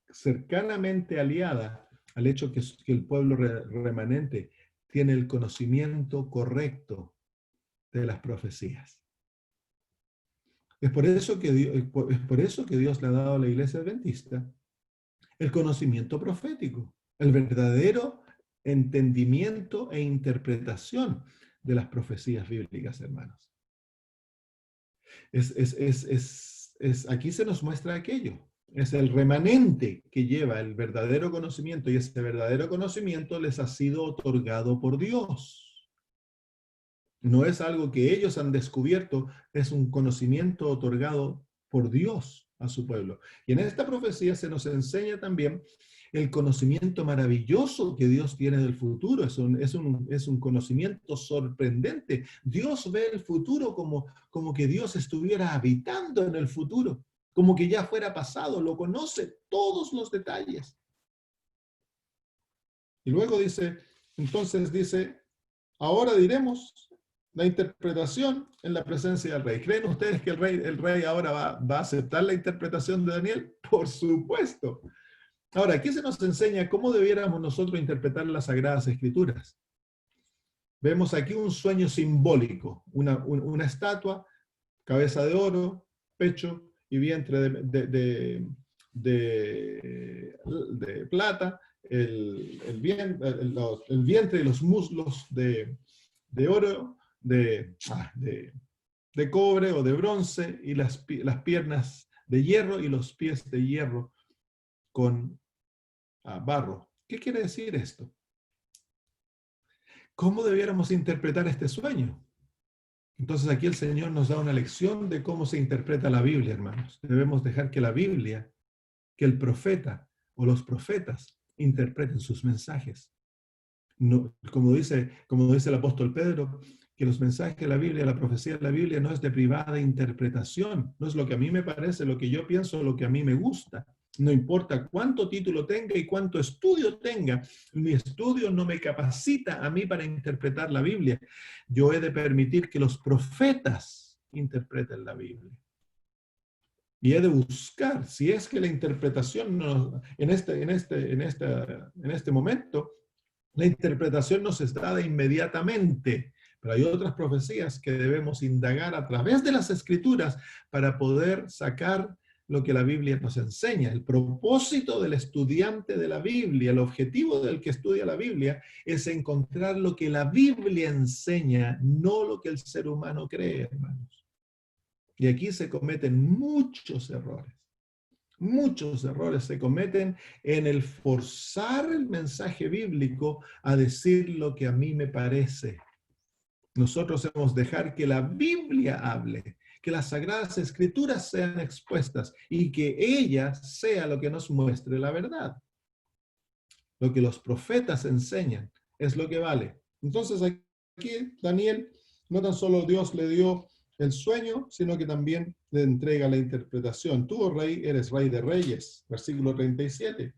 cercanamente aliada al hecho que el pueblo remanente tiene el conocimiento correcto de las profecías? Es por eso que Dios le ha dado a la iglesia adventista el conocimiento profético, el verdadero entendimiento e interpretación de las profecías bíblicas, hermanos. Aquí se nos muestra aquello. Es el remanente que lleva el verdadero conocimiento y ese verdadero conocimiento les ha sido otorgado por Dios. No es algo que ellos han descubierto, es un conocimiento otorgado por Dios a su pueblo. Y en esta profecía se nos enseña también el conocimiento maravilloso que Dios tiene del futuro. Es un conocimiento sorprendente. Dios ve el futuro como que Dios estuviera habitando en el futuro, como que ya fuera pasado, lo conoce todos los detalles. Y luego entonces dice, ahora diremos la interpretación en la presencia del rey. ¿Creen ustedes que el rey ahora va a aceptar la interpretación de Daniel? Por supuesto. Ahora, aquí se nos enseña cómo debiéramos nosotros interpretar las Sagradas Escrituras. Vemos aquí un sueño simbólico, una estatua, cabeza de oro, pecho y vientre de plata, el vientre y los muslos de oro, de cobre o de bronce, y las piernas de hierro y los pies de hierro con barro. ¿Qué quiere decir esto? ¿Cómo debiéramos interpretar este sueño? Entonces aquí el Señor nos da una lección de cómo se interpreta la Biblia, hermanos. Debemos dejar que la Biblia, que el profeta o los profetas interpreten sus mensajes. No, como dice el apóstol Pedro, que los mensajes de la Biblia, la profecía de la Biblia no es de privada interpretación, no es lo que a mí me parece, lo que yo pienso, lo que a mí me gusta. No importa cuánto título tenga y cuánto estudio tenga, mi estudio no me capacita a mí para interpretar la Biblia. Yo he de permitir que los profetas interpreten la Biblia. Y he de buscar, si es que la interpretación en este momento, la interpretación no se está de inmediatamente, pero hay otras profecías que debemos indagar a través de las Escrituras para poder sacar lo que la Biblia nos enseña. El propósito del estudiante de la Biblia, el objetivo del que estudia la Biblia, es encontrar lo que la Biblia enseña, no lo que el ser humano cree, hermanos. Y aquí se cometen muchos errores. Muchos errores se cometen en el forzar el mensaje bíblico a decir lo que a mí me parece. Nosotros hemos de dejar que la Biblia hable, que las Sagradas Escrituras sean expuestas y que ella sea lo que nos muestre la verdad. Lo que los profetas enseñan es lo que vale. Entonces aquí Daniel, no tan solo Dios le dio el sueño, sino que también le entrega la interpretación. Tú, oh rey, eres rey de reyes, versículo 37,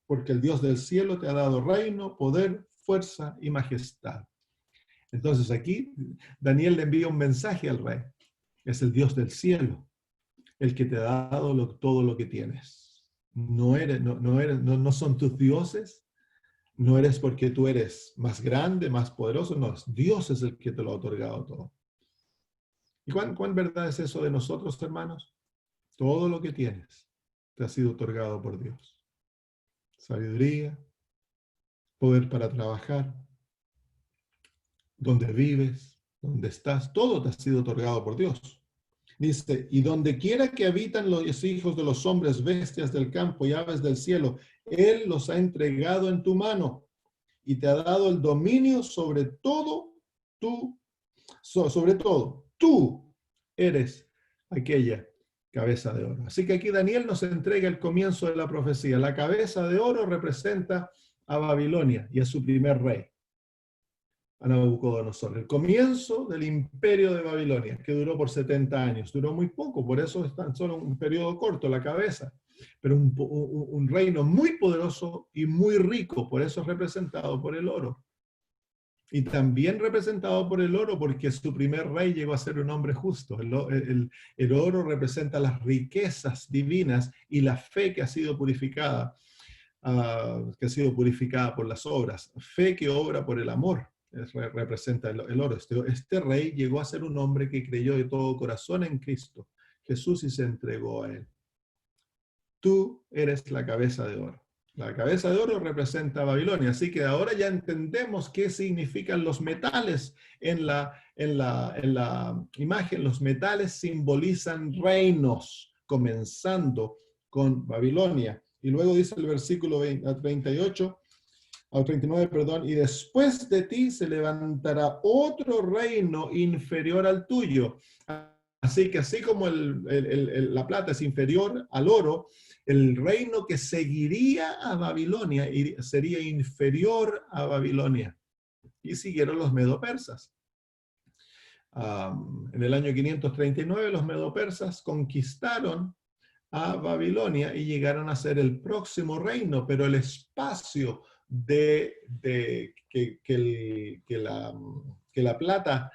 porque el Dios del cielo te ha dado reino, poder, fuerza y majestad. Entonces aquí Daniel le envía un mensaje al rey. Es el Dios del cielo, el que te ha dado todo lo que tienes. No son tus dioses, no eres porque tú eres más grande, más poderoso, no, Dios es el que te lo ha otorgado todo. ¿Y cuán verdad es eso de nosotros, hermanos? Todo lo que tienes te ha sido otorgado por Dios. sabiduría, poder para trabajar, donde vives, donde estás, todo te ha sido otorgado por Dios. Dice, y donde quiera que habitan los hijos de los hombres, bestias del campo y aves del cielo, Él los ha entregado en tu mano y te ha dado el dominio sobre todo, sobre todo, tú eres aquella cabeza de oro. Así que aquí Daniel nos entrega el comienzo de la profecía. La cabeza de oro representa a Babilonia y a su primer rey, a Nabucodonosor. El comienzo del imperio de Babilonia, que duró por 70 años. Duró muy poco, por eso es tan solo un periodo corto, la cabeza. Pero un reino muy poderoso y muy rico, por eso es representado por el oro. Y también representado por el oro, porque su primer rey llegó a ser un hombre justo. El oro representa las riquezas divinas y la fe que ha sido purificada, por las obras. Fe que obra por el amor. Representa el oro. Este rey llegó a ser un hombre que creyó de todo corazón en Cristo Jesús y se entregó a él. Tú eres la cabeza de oro. La cabeza de oro representa a Babilonia, así que ahora ya entendemos qué significan los metales en la imagen. Los metales simbolizan reinos, comenzando con Babilonia. Y luego dice el versículo 38, al 39, perdón, y después de ti se levantará otro reino inferior al tuyo. Así que así como la plata es inferior al oro, el reino que seguiría a Babilonia sería inferior a Babilonia. Y siguieron los medo-persas. En el año 539 los medo-persas conquistaron a Babilonia y llegaron a ser el próximo reino, pero el espacio que la plata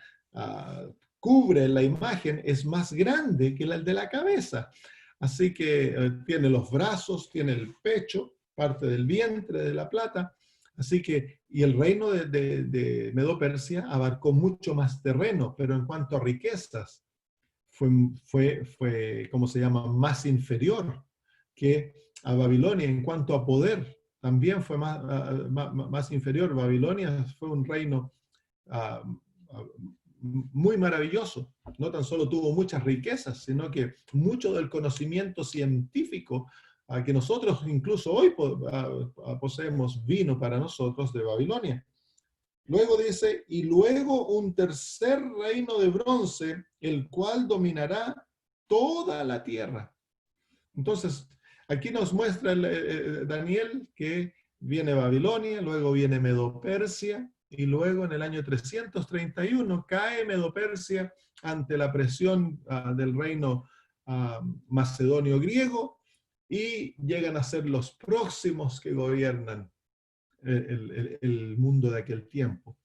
cubre la imagen es más grande que el de la cabeza. Así que tiene los brazos, tiene el pecho, parte del vientre de la plata. Así que, y el reino de Medo-Persia abarcó mucho más terreno, pero en cuanto a riquezas, fue ¿cómo se llama?, más inferior que a Babilonia. En cuanto a poder, también fue más inferior. Babilonia fue un reino muy maravilloso. No tan solo tuvo muchas riquezas, sino que mucho del conocimiento científico que nosotros incluso hoy poseemos vino para nosotros de Babilonia. Luego dice, y luego un tercer reino de bronce, el cual dominará toda la tierra. Entonces, aquí nos muestra Daniel que viene Babilonia, luego viene Medo-Persia, y luego en el año 331 cae Medo-Persia ante la presión del reino macedonio griego, y llegan a ser los próximos que gobiernan el mundo de aquel tiempo.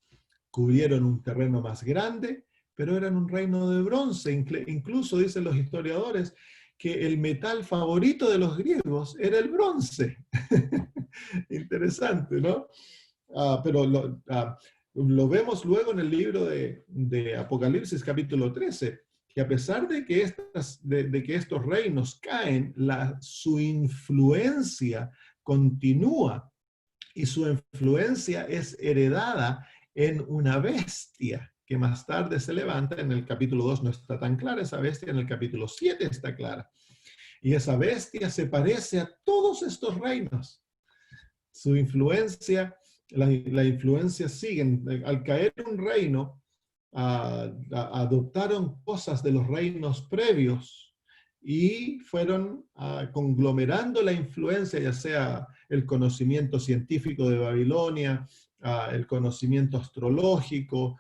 Cubrieron un terreno más grande, pero eran un reino de bronce. Incluso dicen los historiadores que el metal favorito de los griegos era el bronce. Interesante, ¿no? Pero lo vemos luego en el libro de Apocalipsis capítulo 13, que a pesar de que, que estos reinos caen, su influencia continúa. Y su influencia es heredada en una bestia que más tarde se levanta. En el capítulo 2 no está tan clara esa bestia, en el capítulo 7 está clara. Y esa bestia se parece a todos estos reinos. Su influencia, la influencia sigue. Al caer un reino, adoptaron cosas de los reinos previos y fueron conglomerando la influencia, ya sea el conocimiento científico de Babilonia, el conocimiento astrológico,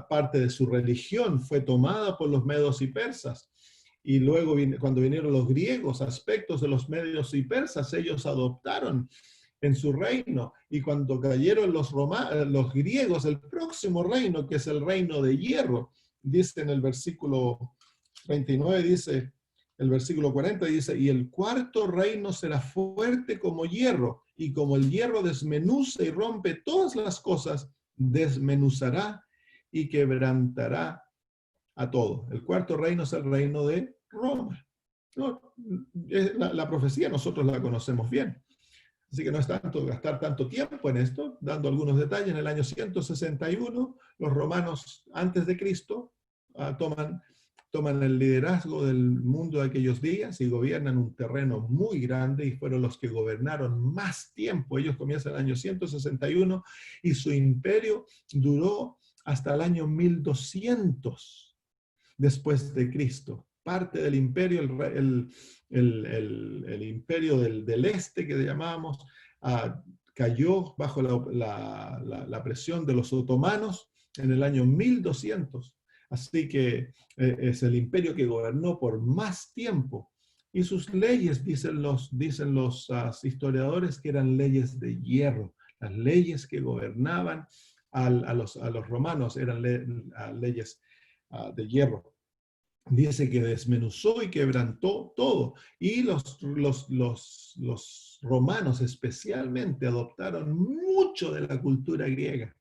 parte de su religión fue tomada por los medos y persas. Y luego, cuando vinieron los griegos, aspectos de los medios y persas, ellos adoptaron en su reino. Y cuando cayeron los griegos, el próximo reino, que es el reino de hierro, dice en el versículo 39, dice, el versículo 40 dice, y el cuarto reino será fuerte como hierro, y como el hierro desmenuza y rompe todas las cosas, desmenuzará y quebrantará a todo. El cuarto reino es el reino de Roma. No, la profecía nosotros la conocemos bien. Así que no es tanto gastar tanto tiempo en esto, dando algunos detalles. En el año 161, los romanos antes de Cristo toman el liderazgo del mundo de aquellos días y gobiernan un terreno muy grande y fueron los que gobernaron más tiempo. Ellos comienzan en el año 161 y su imperio duró hasta el año 1200 después de Cristo. Parte del imperio, el imperio del este que llamábamos, cayó bajo la presión de los otomanos en el año 1200. Así que es el imperio que gobernó por más tiempo. Y sus leyes, dicen los historiadores, que eran leyes de hierro. Las leyes que gobernaban a los romanos eran leyes de hierro. Dice que desmenuzó y quebrantó todo. Y los romanos especialmente adoptaron mucho de la cultura griega.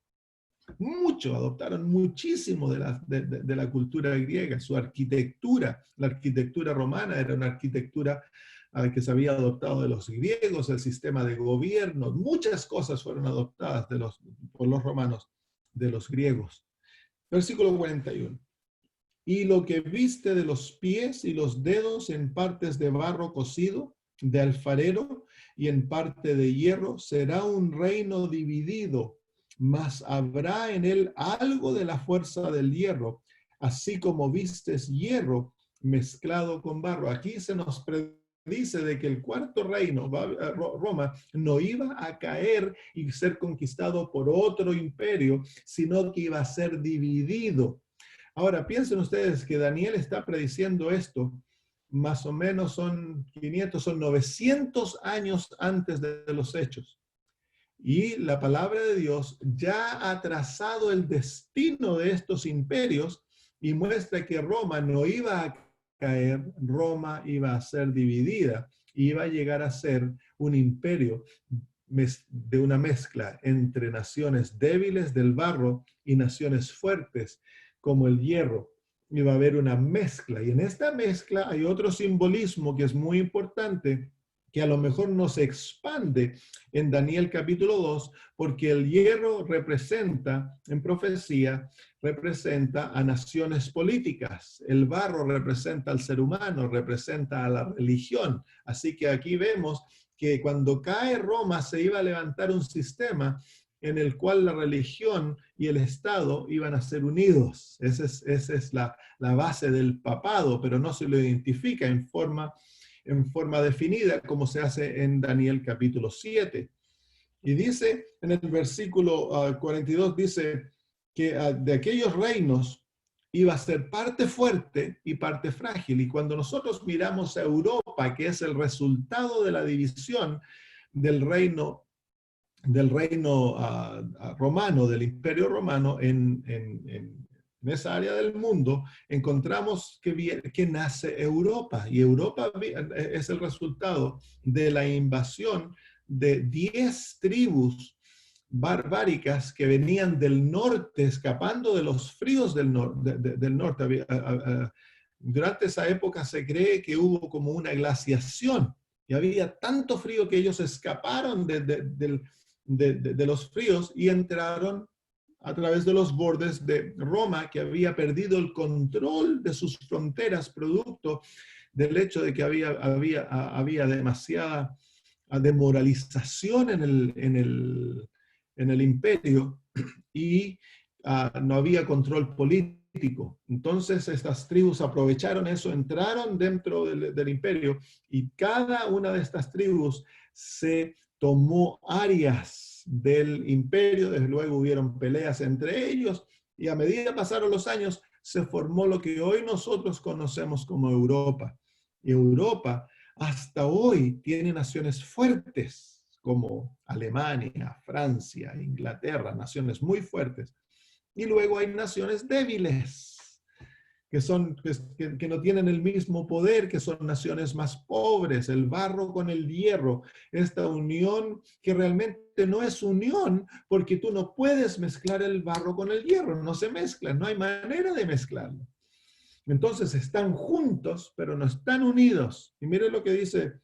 Mucho, adoptaron muchísimo de la cultura griega. Su arquitectura, la arquitectura romana era una arquitectura que se había adoptado de los griegos, el sistema de gobierno. Muchas cosas fueron adoptadas por los romanos de los griegos. Versículo 41. Y lo que viste de los pies y los dedos en partes de barro cocido, de alfarero, y en parte de hierro, será un reino dividido, mas habrá en él algo de la fuerza del hierro, así como vistes hierro mezclado con barro. Aquí se nos predice de que el cuarto reino, Roma, no iba a caer y ser conquistado por otro imperio, sino que iba a ser dividido. Ahora, piensen ustedes que Daniel está prediciendo esto, más o menos son 900 años antes de los hechos. Y la palabra de Dios ya ha trazado el destino de estos imperios y muestra que Roma no iba a caer, Roma iba a ser dividida, iba a llegar a ser un imperio de una mezcla entre naciones débiles del barro y naciones fuertes como el hierro. Iba a haber una mezcla, y en esta mezcla hay otro simbolismo que es muy importante, que a lo mejor no se expande en Daniel capítulo 2, porque el hierro representa, en profecía, representa a naciones políticas. El barro representa al ser humano, representa a la religión. Así que aquí vemos que cuando cae Roma se iba a levantar un sistema en el cual la religión y el Estado iban a ser unidos. Esa es la base del papado, pero no se lo identifica en forma definida como se hace en Daniel capítulo 7. Y dice en el versículo 42, dice que de aquellos reinos iba a ser parte fuerte y parte frágil. Y cuando nosotros miramos a Europa, que es el resultado de la división del reino romano, del imperio romano en esa área del mundo, encontramos que nace Europa. Y Europa es el resultado de la invasión de 10 tribus barbáricas que venían del norte, escapando de los fríos del norte. Durante esa época se cree que hubo como una glaciación y había tanto frío que ellos escaparon de los fríos y entraron a través de los bordes de Roma, que había perdido el control de sus fronteras producto del hecho de que había demasiada demoralización en el imperio y no había control político. Entonces estas tribus aprovecharon eso, entraron dentro del imperio y cada una de estas tribus se tomó áreas del imperio. Desde luego hubieron peleas entre ellos y a medida que pasaron los años se formó lo que hoy nosotros conocemos como Europa. Y Europa hasta hoy tiene naciones fuertes como Alemania, Francia, Inglaterra, naciones muy fuertes. Y luego hay naciones débiles, que no tienen el mismo poder, que son naciones más pobres, el barro con el hierro, esta unión que realmente no es unión, porque tú no puedes mezclar el barro con el hierro, no se mezclan, no hay manera de mezclarlo. Entonces están juntos, pero no están unidos. Y mire lo que dice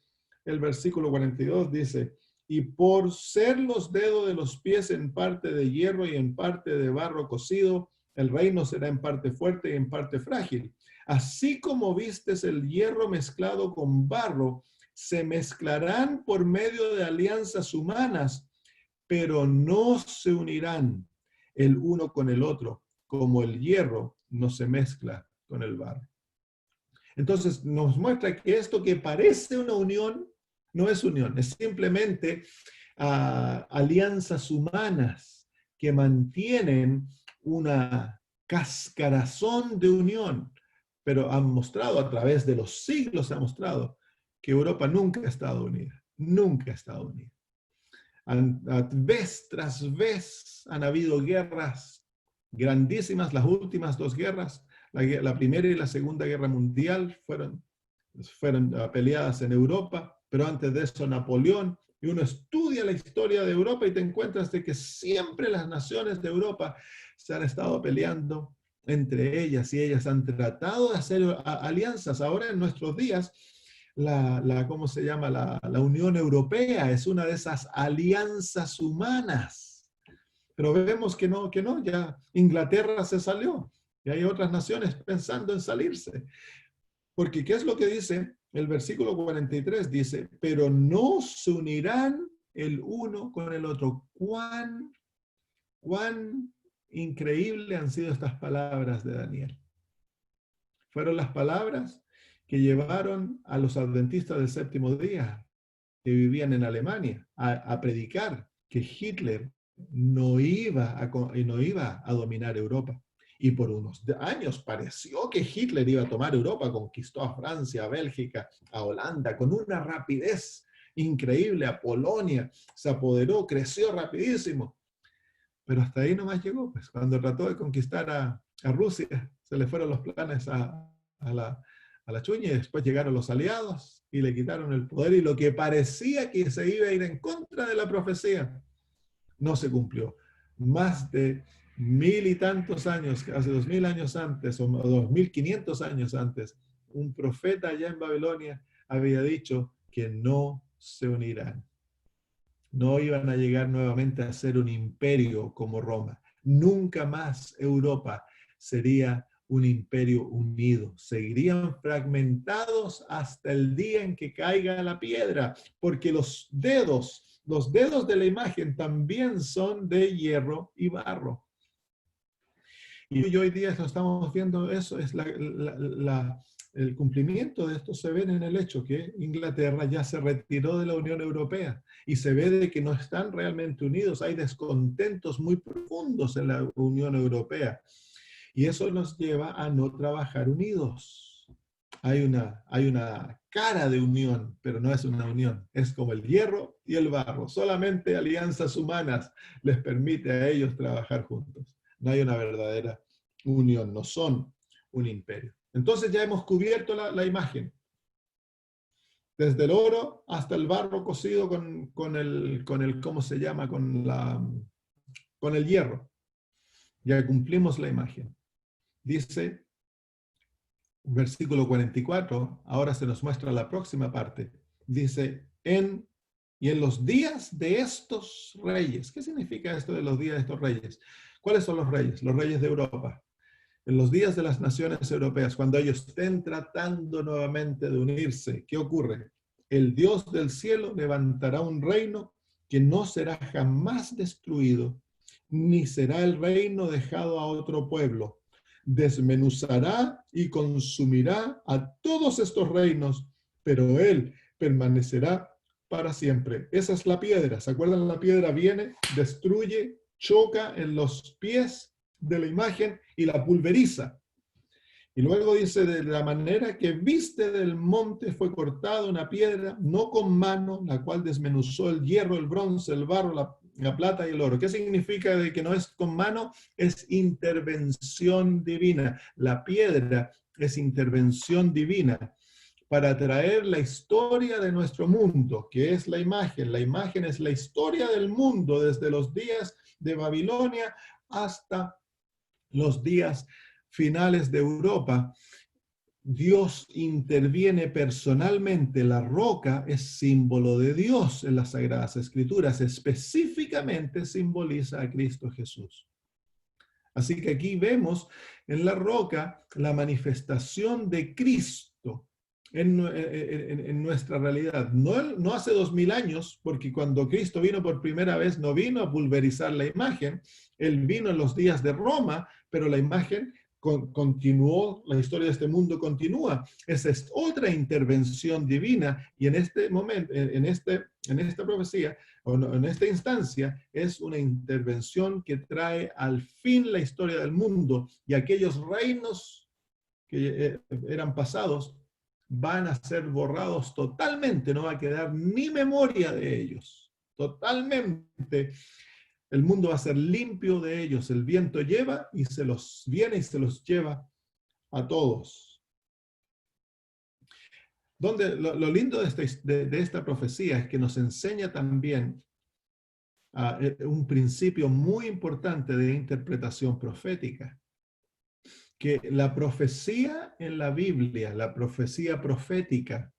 el versículo 42, dice, y por ser los dedos de los pies en parte de hierro y en parte de barro cocido, el reino será en parte fuerte y en parte frágil. Así como vistes el hierro mezclado con barro, se mezclarán por medio de alianzas humanas, pero no se unirán el uno con el otro, como el hierro no se mezcla con el barro. Entonces nos muestra que esto que parece una unión, no es unión, es simplemente alianzas humanas que mantienen una cascarazón de unión, pero han mostrado a través de los siglos, ha mostrado que Europa nunca ha estado unida, nunca ha estado unida. Vez tras vez han habido guerras grandísimas, las últimas dos guerras, la Primera y la Segunda Guerra Mundial fueron peleadas en Europa, pero antes de eso Napoleón, y uno estudia la historia de Europa y te encuentras de que siempre las naciones de Europa se han estado peleando entre ellas y ellas han tratado de hacer alianzas. Ahora en nuestros días, ¿cómo se llama? La Unión Europea es una de esas alianzas humanas. Pero vemos que no, ya Inglaterra se salió y hay otras naciones pensando en salirse. Porque ¿qué es lo que dice? El versículo 43 dice, pero no se unirán el uno con el otro. ¿Cuán increíble han sido estas palabras de Daniel? Fueron las palabras que llevaron a los adventistas del séptimo día, que vivían en Alemania, a predicar que Hitler no iba a dominar Europa. Y por unos años pareció que Hitler iba a tomar Europa, conquistó a Francia, a Bélgica, a Holanda, con una rapidez increíble, a Polonia, se apoderó, creció rapidísimo. Pero hasta ahí nomás llegó, pues cuando trató de conquistar a Rusia, se le fueron los planes a la chuña y después llegaron los aliados y le quitaron el poder y lo que parecía que se iba a ir en contra de la profecía, no se cumplió. Más de 1000 y tantos años, hace 2000 años antes, o 2500 años antes, un profeta allá en Babilonia había dicho que no se unirán. No iban a llegar nuevamente a ser un imperio como Roma. Nunca más Europa sería un imperio unido. Seguirían fragmentados hasta el día en que caiga la piedra, porque los dedos de la imagen también son de hierro y barro. Y hoy día lo estamos viendo, eso es el cumplimiento de esto se ve en el hecho que Inglaterra ya se retiró de la Unión Europea y se ve de que no están realmente unidos, hay descontentos muy profundos en la Unión Europea y eso nos lleva a no trabajar unidos. Hay una cara de unión, pero no es una unión, es como el hierro y el barro, solamente alianzas humanas les permite a ellos trabajar juntos. No hay una verdadera unión, no son un imperio. Entonces ya hemos cubierto la imagen. Desde el oro hasta el barro cocido con el ¿cómo se llama? Con el hierro. Ya cumplimos la imagen. Dice, versículo 44, ahora se nos muestra la próxima parte. Dice, y en los días de estos reyes. ¿Qué significa esto de los días de estos reyes? ¿Cuáles son los reyes? Los reyes de Europa. En los días de las naciones europeas, cuando ellos estén tratando nuevamente de unirse, ¿qué ocurre? El Dios del cielo levantará un reino que no será jamás destruido, ni será el reino dejado a otro pueblo. Desmenuzará y consumirá a todos estos reinos, pero él permanecerá para siempre. Esa es la piedra. ¿Se acuerdan? La piedra viene, destruye, choca en los pies de la imagen y la pulveriza. Y luego dice, de la manera que viste del monte fue cortada una piedra, no con mano, la cual desmenuzó el hierro, el bronce, el barro, la plata y el oro. ¿Qué significa de que no es con mano? Es intervención divina. La piedra es intervención divina para traer la historia de nuestro mundo, que es la imagen. La imagen es la historia del mundo desde los días de Dios interviene personalmente. La roca es símbolo de Dios en las Sagradas Escrituras. Específicamente simboliza a Cristo Jesús. Así que aquí vemos en la roca la manifestación de Cristo en nuestra realidad. No hace 2000 años, porque cuando Cristo vino por primera vez no vino a pulverizar la imagen. Él vino en los días de Roma, pero la imagen continuó, la historia de este mundo continúa. Esa es otra intervención divina, y en este momento, en esta profecía, o no, en esta instancia, es una intervención que trae al fin la historia del mundo, y aquellos reinos que eran pasados van a ser borrados totalmente, no va a quedar ni memoria de ellos, totalmente. El mundo va a ser limpio de ellos. El viento lleva y se los viene y se los lleva a todos. Lo lindo de esta profecía es que nos enseña también un principio muy importante de interpretación profética. Que la profecía en la Biblia, la profecía profética,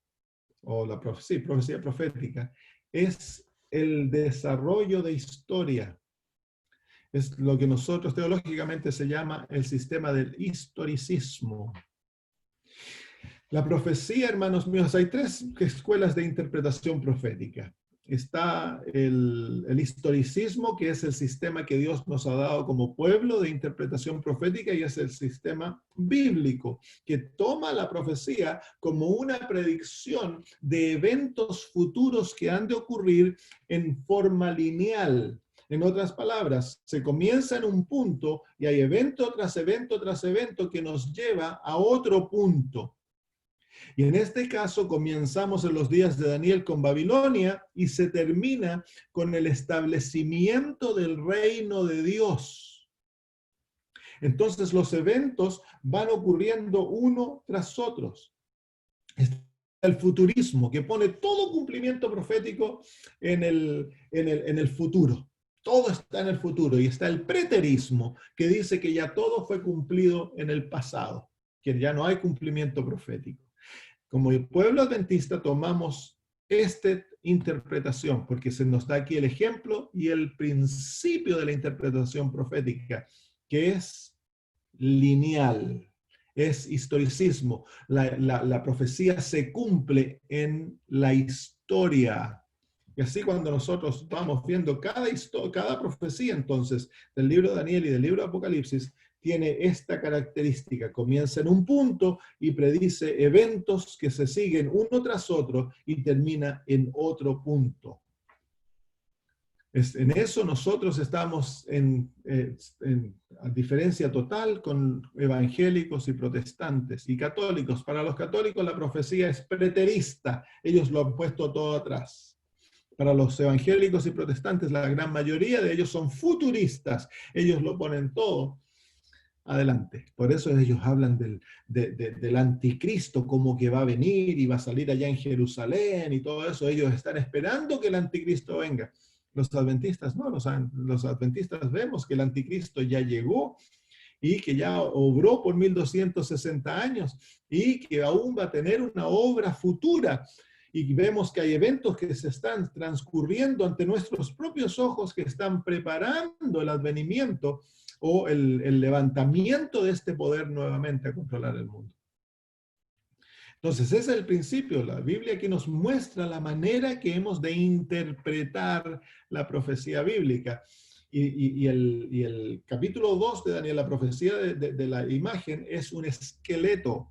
o profecía profética, es el desarrollo de historia. Es lo que nosotros teológicamente se llama el sistema del historicismo. La profecía, hermanos míos, hay tres escuelas de interpretación profética. Está el historicismo, que es el sistema que Dios nos ha dado como pueblo de interpretación profética, y es el sistema bíblico, que toma la profecía como una predicción de eventos futuros que han de ocurrir en forma lineal. En otras palabras, se comienza en un punto y hay evento tras evento tras evento que nos lleva a otro punto. Y en este caso comenzamos en los días de Daniel con Babilonia y se termina con el establecimiento del reino de Dios. Entonces los eventos van ocurriendo uno tras otros. Está el futurismo, que pone todo cumplimiento profético en el futuro. Todo está en el futuro. Y está el preterismo, que dice que ya todo fue cumplido en el pasado, que ya no hay cumplimiento profético. Como el pueblo adventista tomamos esta interpretación, porque se nos da aquí el ejemplo y el principio de la interpretación profética, que es lineal, es historicismo. La profecía se cumple en la historia. Y así cuando nosotros vamos viendo cada profecía entonces del libro de Daniel y del libro de Apocalipsis, tiene esta característica: comienza en un punto y predice eventos que se siguen uno tras otro y termina en otro punto. En eso nosotros estamos a diferencia total con evangélicos y protestantes y católicos. Para los católicos la profecía es preterista, ellos lo han puesto todo atrás. Para los evangélicos y protestantes, la gran mayoría de ellos son futuristas, ellos lo ponen todo adelante. Por eso ellos hablan del anticristo, como que va a venir y va a salir allá en Jerusalén y todo eso. Ellos están esperando que el anticristo venga. Los adventistas no, los adventistas vemos que el anticristo ya llegó y que ya obró por 1260 años y que aún va a tener una obra futura. Y vemos que hay eventos que se están transcurriendo ante nuestros propios ojos que están preparando el advenimiento o el levantamiento de este poder nuevamente a controlar el mundo. Entonces, ese es el principio. La Biblia aquí nos muestra la manera que hemos de interpretar la profecía bíblica. Y el capítulo 2 de Daniel, la profecía de la imagen, es un esqueleto.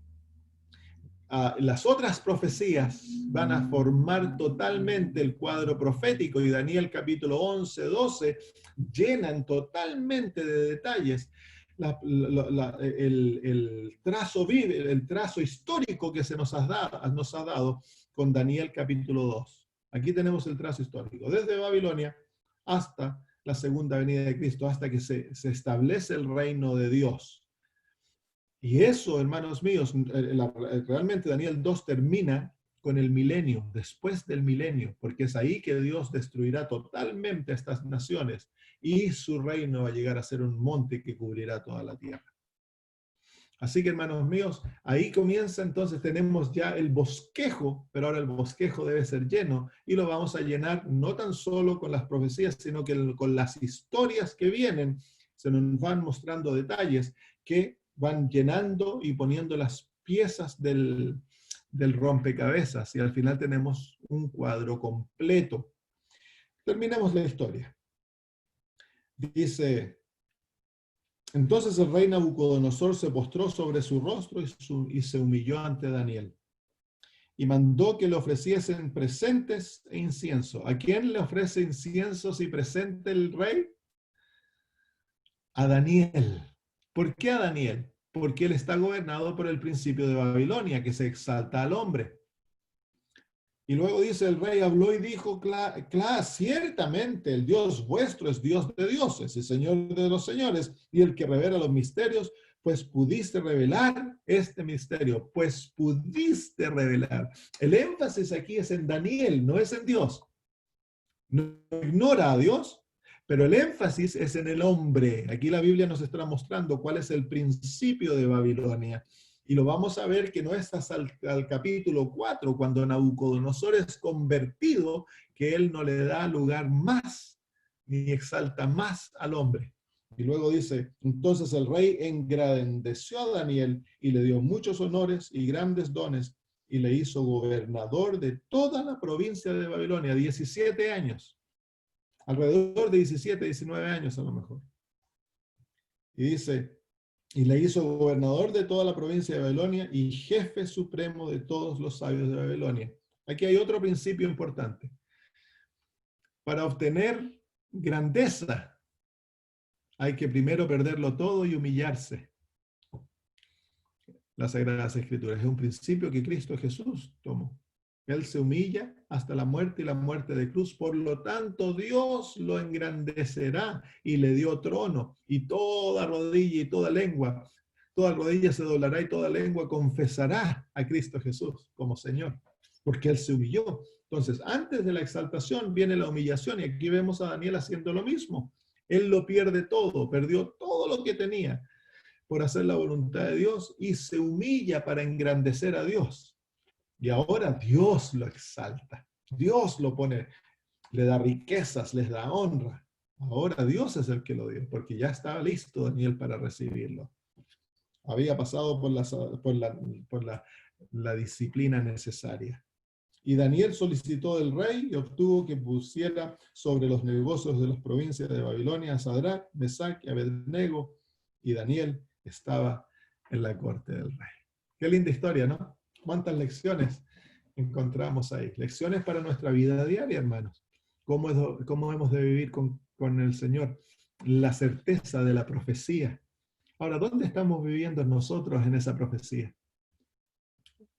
Las otras profecías van a formar totalmente el cuadro profético, y Daniel capítulo 11, 12 llenan totalmente de detalles el trazo histórico que se nos ha dado con Daniel capítulo 2. Aquí tenemos el trazo histórico, desde Babilonia hasta la segunda venida de Cristo, hasta que se establece el reino de Dios. Y eso, hermanos míos, realmente Daniel 2 termina con el milenio, después del milenio, porque es ahí que Dios destruirá totalmente a estas naciones y su reino va a llegar a ser un monte que cubrirá toda la tierra. Así que, hermanos míos, ahí comienza entonces, tenemos ya el bosquejo, pero ahora el bosquejo debe ser lleno y lo vamos a llenar no tan solo con las profecías, sino que con las historias que vienen, se nos van mostrando detalles que van llenando y poniendo las piezas del rompecabezas y al final tenemos un cuadro completo. Terminemos la historia. Dice: entonces el rey Nabucodonosor se postró sobre su rostro y se humilló ante Daniel. Y mandó que le ofreciesen presentes e incienso. ¿A quién le ofrece inciensos y presente el rey? A Daniel. ¿Por qué a Daniel? Porque él está gobernado por el principio de Babilonia, que se exalta al hombre. Y luego dice: el rey habló y dijo, ciertamente el Dios vuestro es Dios de dioses y Señor de los señores, y el que revela los misterios, pues pudiste revelar este misterio, pues pudiste revelar. El énfasis aquí es en Daniel, no es en Dios. No ignora a Dios, pero el énfasis es en el hombre. Aquí la Biblia nos está mostrando cuál es el principio de Babilonia. Y lo vamos a ver que no es hasta al capítulo 4, cuando Nabucodonosor es convertido, que él no le da lugar más, ni exalta más al hombre. Y luego dice: entonces el rey engrandeció a Daniel y le dio muchos honores y grandes dones y le hizo gobernador de toda la provincia de Babilonia, 17 años, alrededor de 17, 19 años a lo mejor. Y dice: y le hizo gobernador de toda la provincia de Babilonia y jefe supremo de todos los sabios de Babilonia. Aquí hay otro principio importante. Para obtener grandeza hay que primero perderlo todo y humillarse. Las Sagradas Escrituras es un principio que Cristo Jesús tomó. Él se humilla hasta la muerte y la muerte de cruz. Por lo tanto, Dios lo engrandecerá y le dio trono. Y toda rodilla y toda rodilla se doblará y toda lengua confesará a Cristo Jesús como Señor. Porque Él se humilló. Entonces, antes de la exaltación viene la humillación. Y aquí vemos a Daniel haciendo lo mismo. Él lo pierde todo, perdió todo lo que tenía por hacer la voluntad de Dios y se humilla para engrandecer a Dios. Y ahora Dios lo exalta. Dios lo pone, le da riquezas, les da honra. Ahora Dios es el que lo dio, porque ya estaba listo Daniel para recibirlo. Había pasado por la disciplina necesaria. Y Daniel solicitó del rey y obtuvo que pusiera sobre los negocios de las provincias de Babilonia a Sadrach, Mesach y Abednego, y Daniel estaba en la corte del rey. Qué linda historia, ¿no? ¿Cuántas lecciones encontramos ahí? Lecciones para nuestra vida diaria, hermanos. ¿Cómo hemos de vivir con el Señor? La certeza de la profecía. Ahora, ¿dónde estamos viviendo nosotros en esa profecía?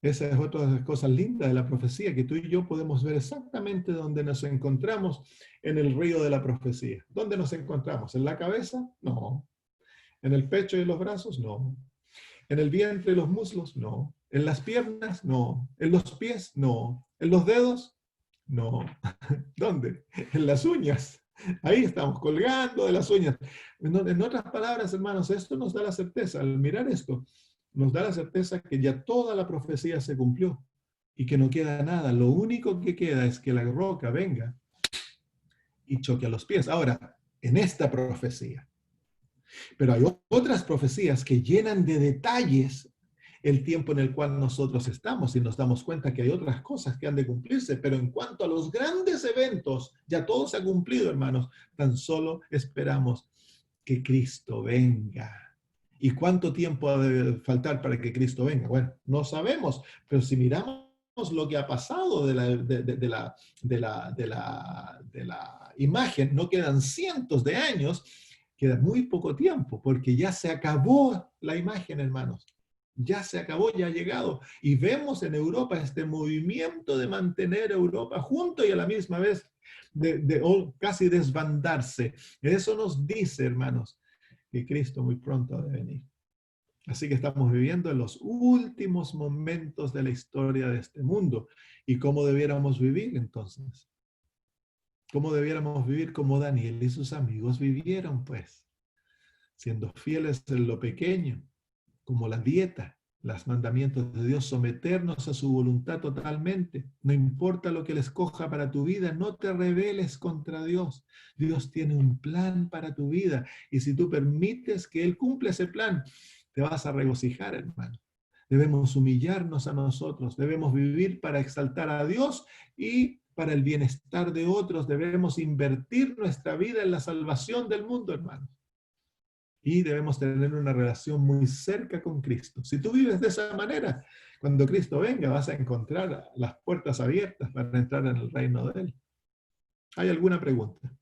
Esa es otra de las cosas lindas de la profecía, que tú y yo podemos ver exactamente dónde nos encontramos en el río de la profecía. ¿Dónde nos encontramos? ¿En la cabeza? No. ¿En el pecho y los brazos? No. ¿En el vientre y los muslos? No. ¿En las piernas? No. ¿En los pies? No. ¿En los dedos? No. ¿Dónde? En las uñas. Ahí estamos, colgando de las uñas. En otras palabras, hermanos, esto nos da la certeza. Al mirar esto, nos da la certeza que ya toda la profecía se cumplió y que no queda nada. Lo único que queda es que la roca venga y choque a los pies. Ahora, en esta profecía. Pero hay otras profecías que llenan de detalles el tiempo en el cual nosotros estamos y nos damos cuenta que hay otras cosas que han de cumplirse, pero en cuanto a los grandes eventos, ya todo se ha cumplido, hermanos, tan solo esperamos que Cristo venga. ¿Y cuánto tiempo ha de faltar para que Cristo venga? Bueno, no sabemos, pero si miramos lo que ha pasado de la imagen, no quedan cientos de años, queda muy poco tiempo, porque ya se acabó la imagen, hermanos. Ya se acabó, ya ha llegado. Y vemos en Europa este movimiento de mantener a Europa junto y a la misma vez casi desbandarse. Eso nos dice, hermanos, que Cristo muy pronto ha de venir. Así que estamos viviendo en los últimos momentos de la historia de este mundo. ¿Y cómo debiéramos vivir entonces? ¿Cómo debiéramos vivir como Daniel y sus amigos vivieron, pues? Siendo fieles en lo pequeño, como la dieta, los mandamientos de Dios, someternos a su voluntad totalmente. No importa lo que Él escoja para tu vida, no te rebeles contra Dios. Dios tiene un plan para tu vida y si tú permites que Él cumpla ese plan, te vas a regocijar, hermano. Debemos humillarnos a nosotros, debemos vivir para exaltar a Dios y para el bienestar de otros. Debemos invertir nuestra vida en la salvación del mundo, hermano. Y debemos tener una relación muy cerca con Cristo. Si tú vives de esa manera, cuando Cristo venga vas a encontrar las puertas abiertas para entrar en el reino de Él. ¿Hay alguna pregunta?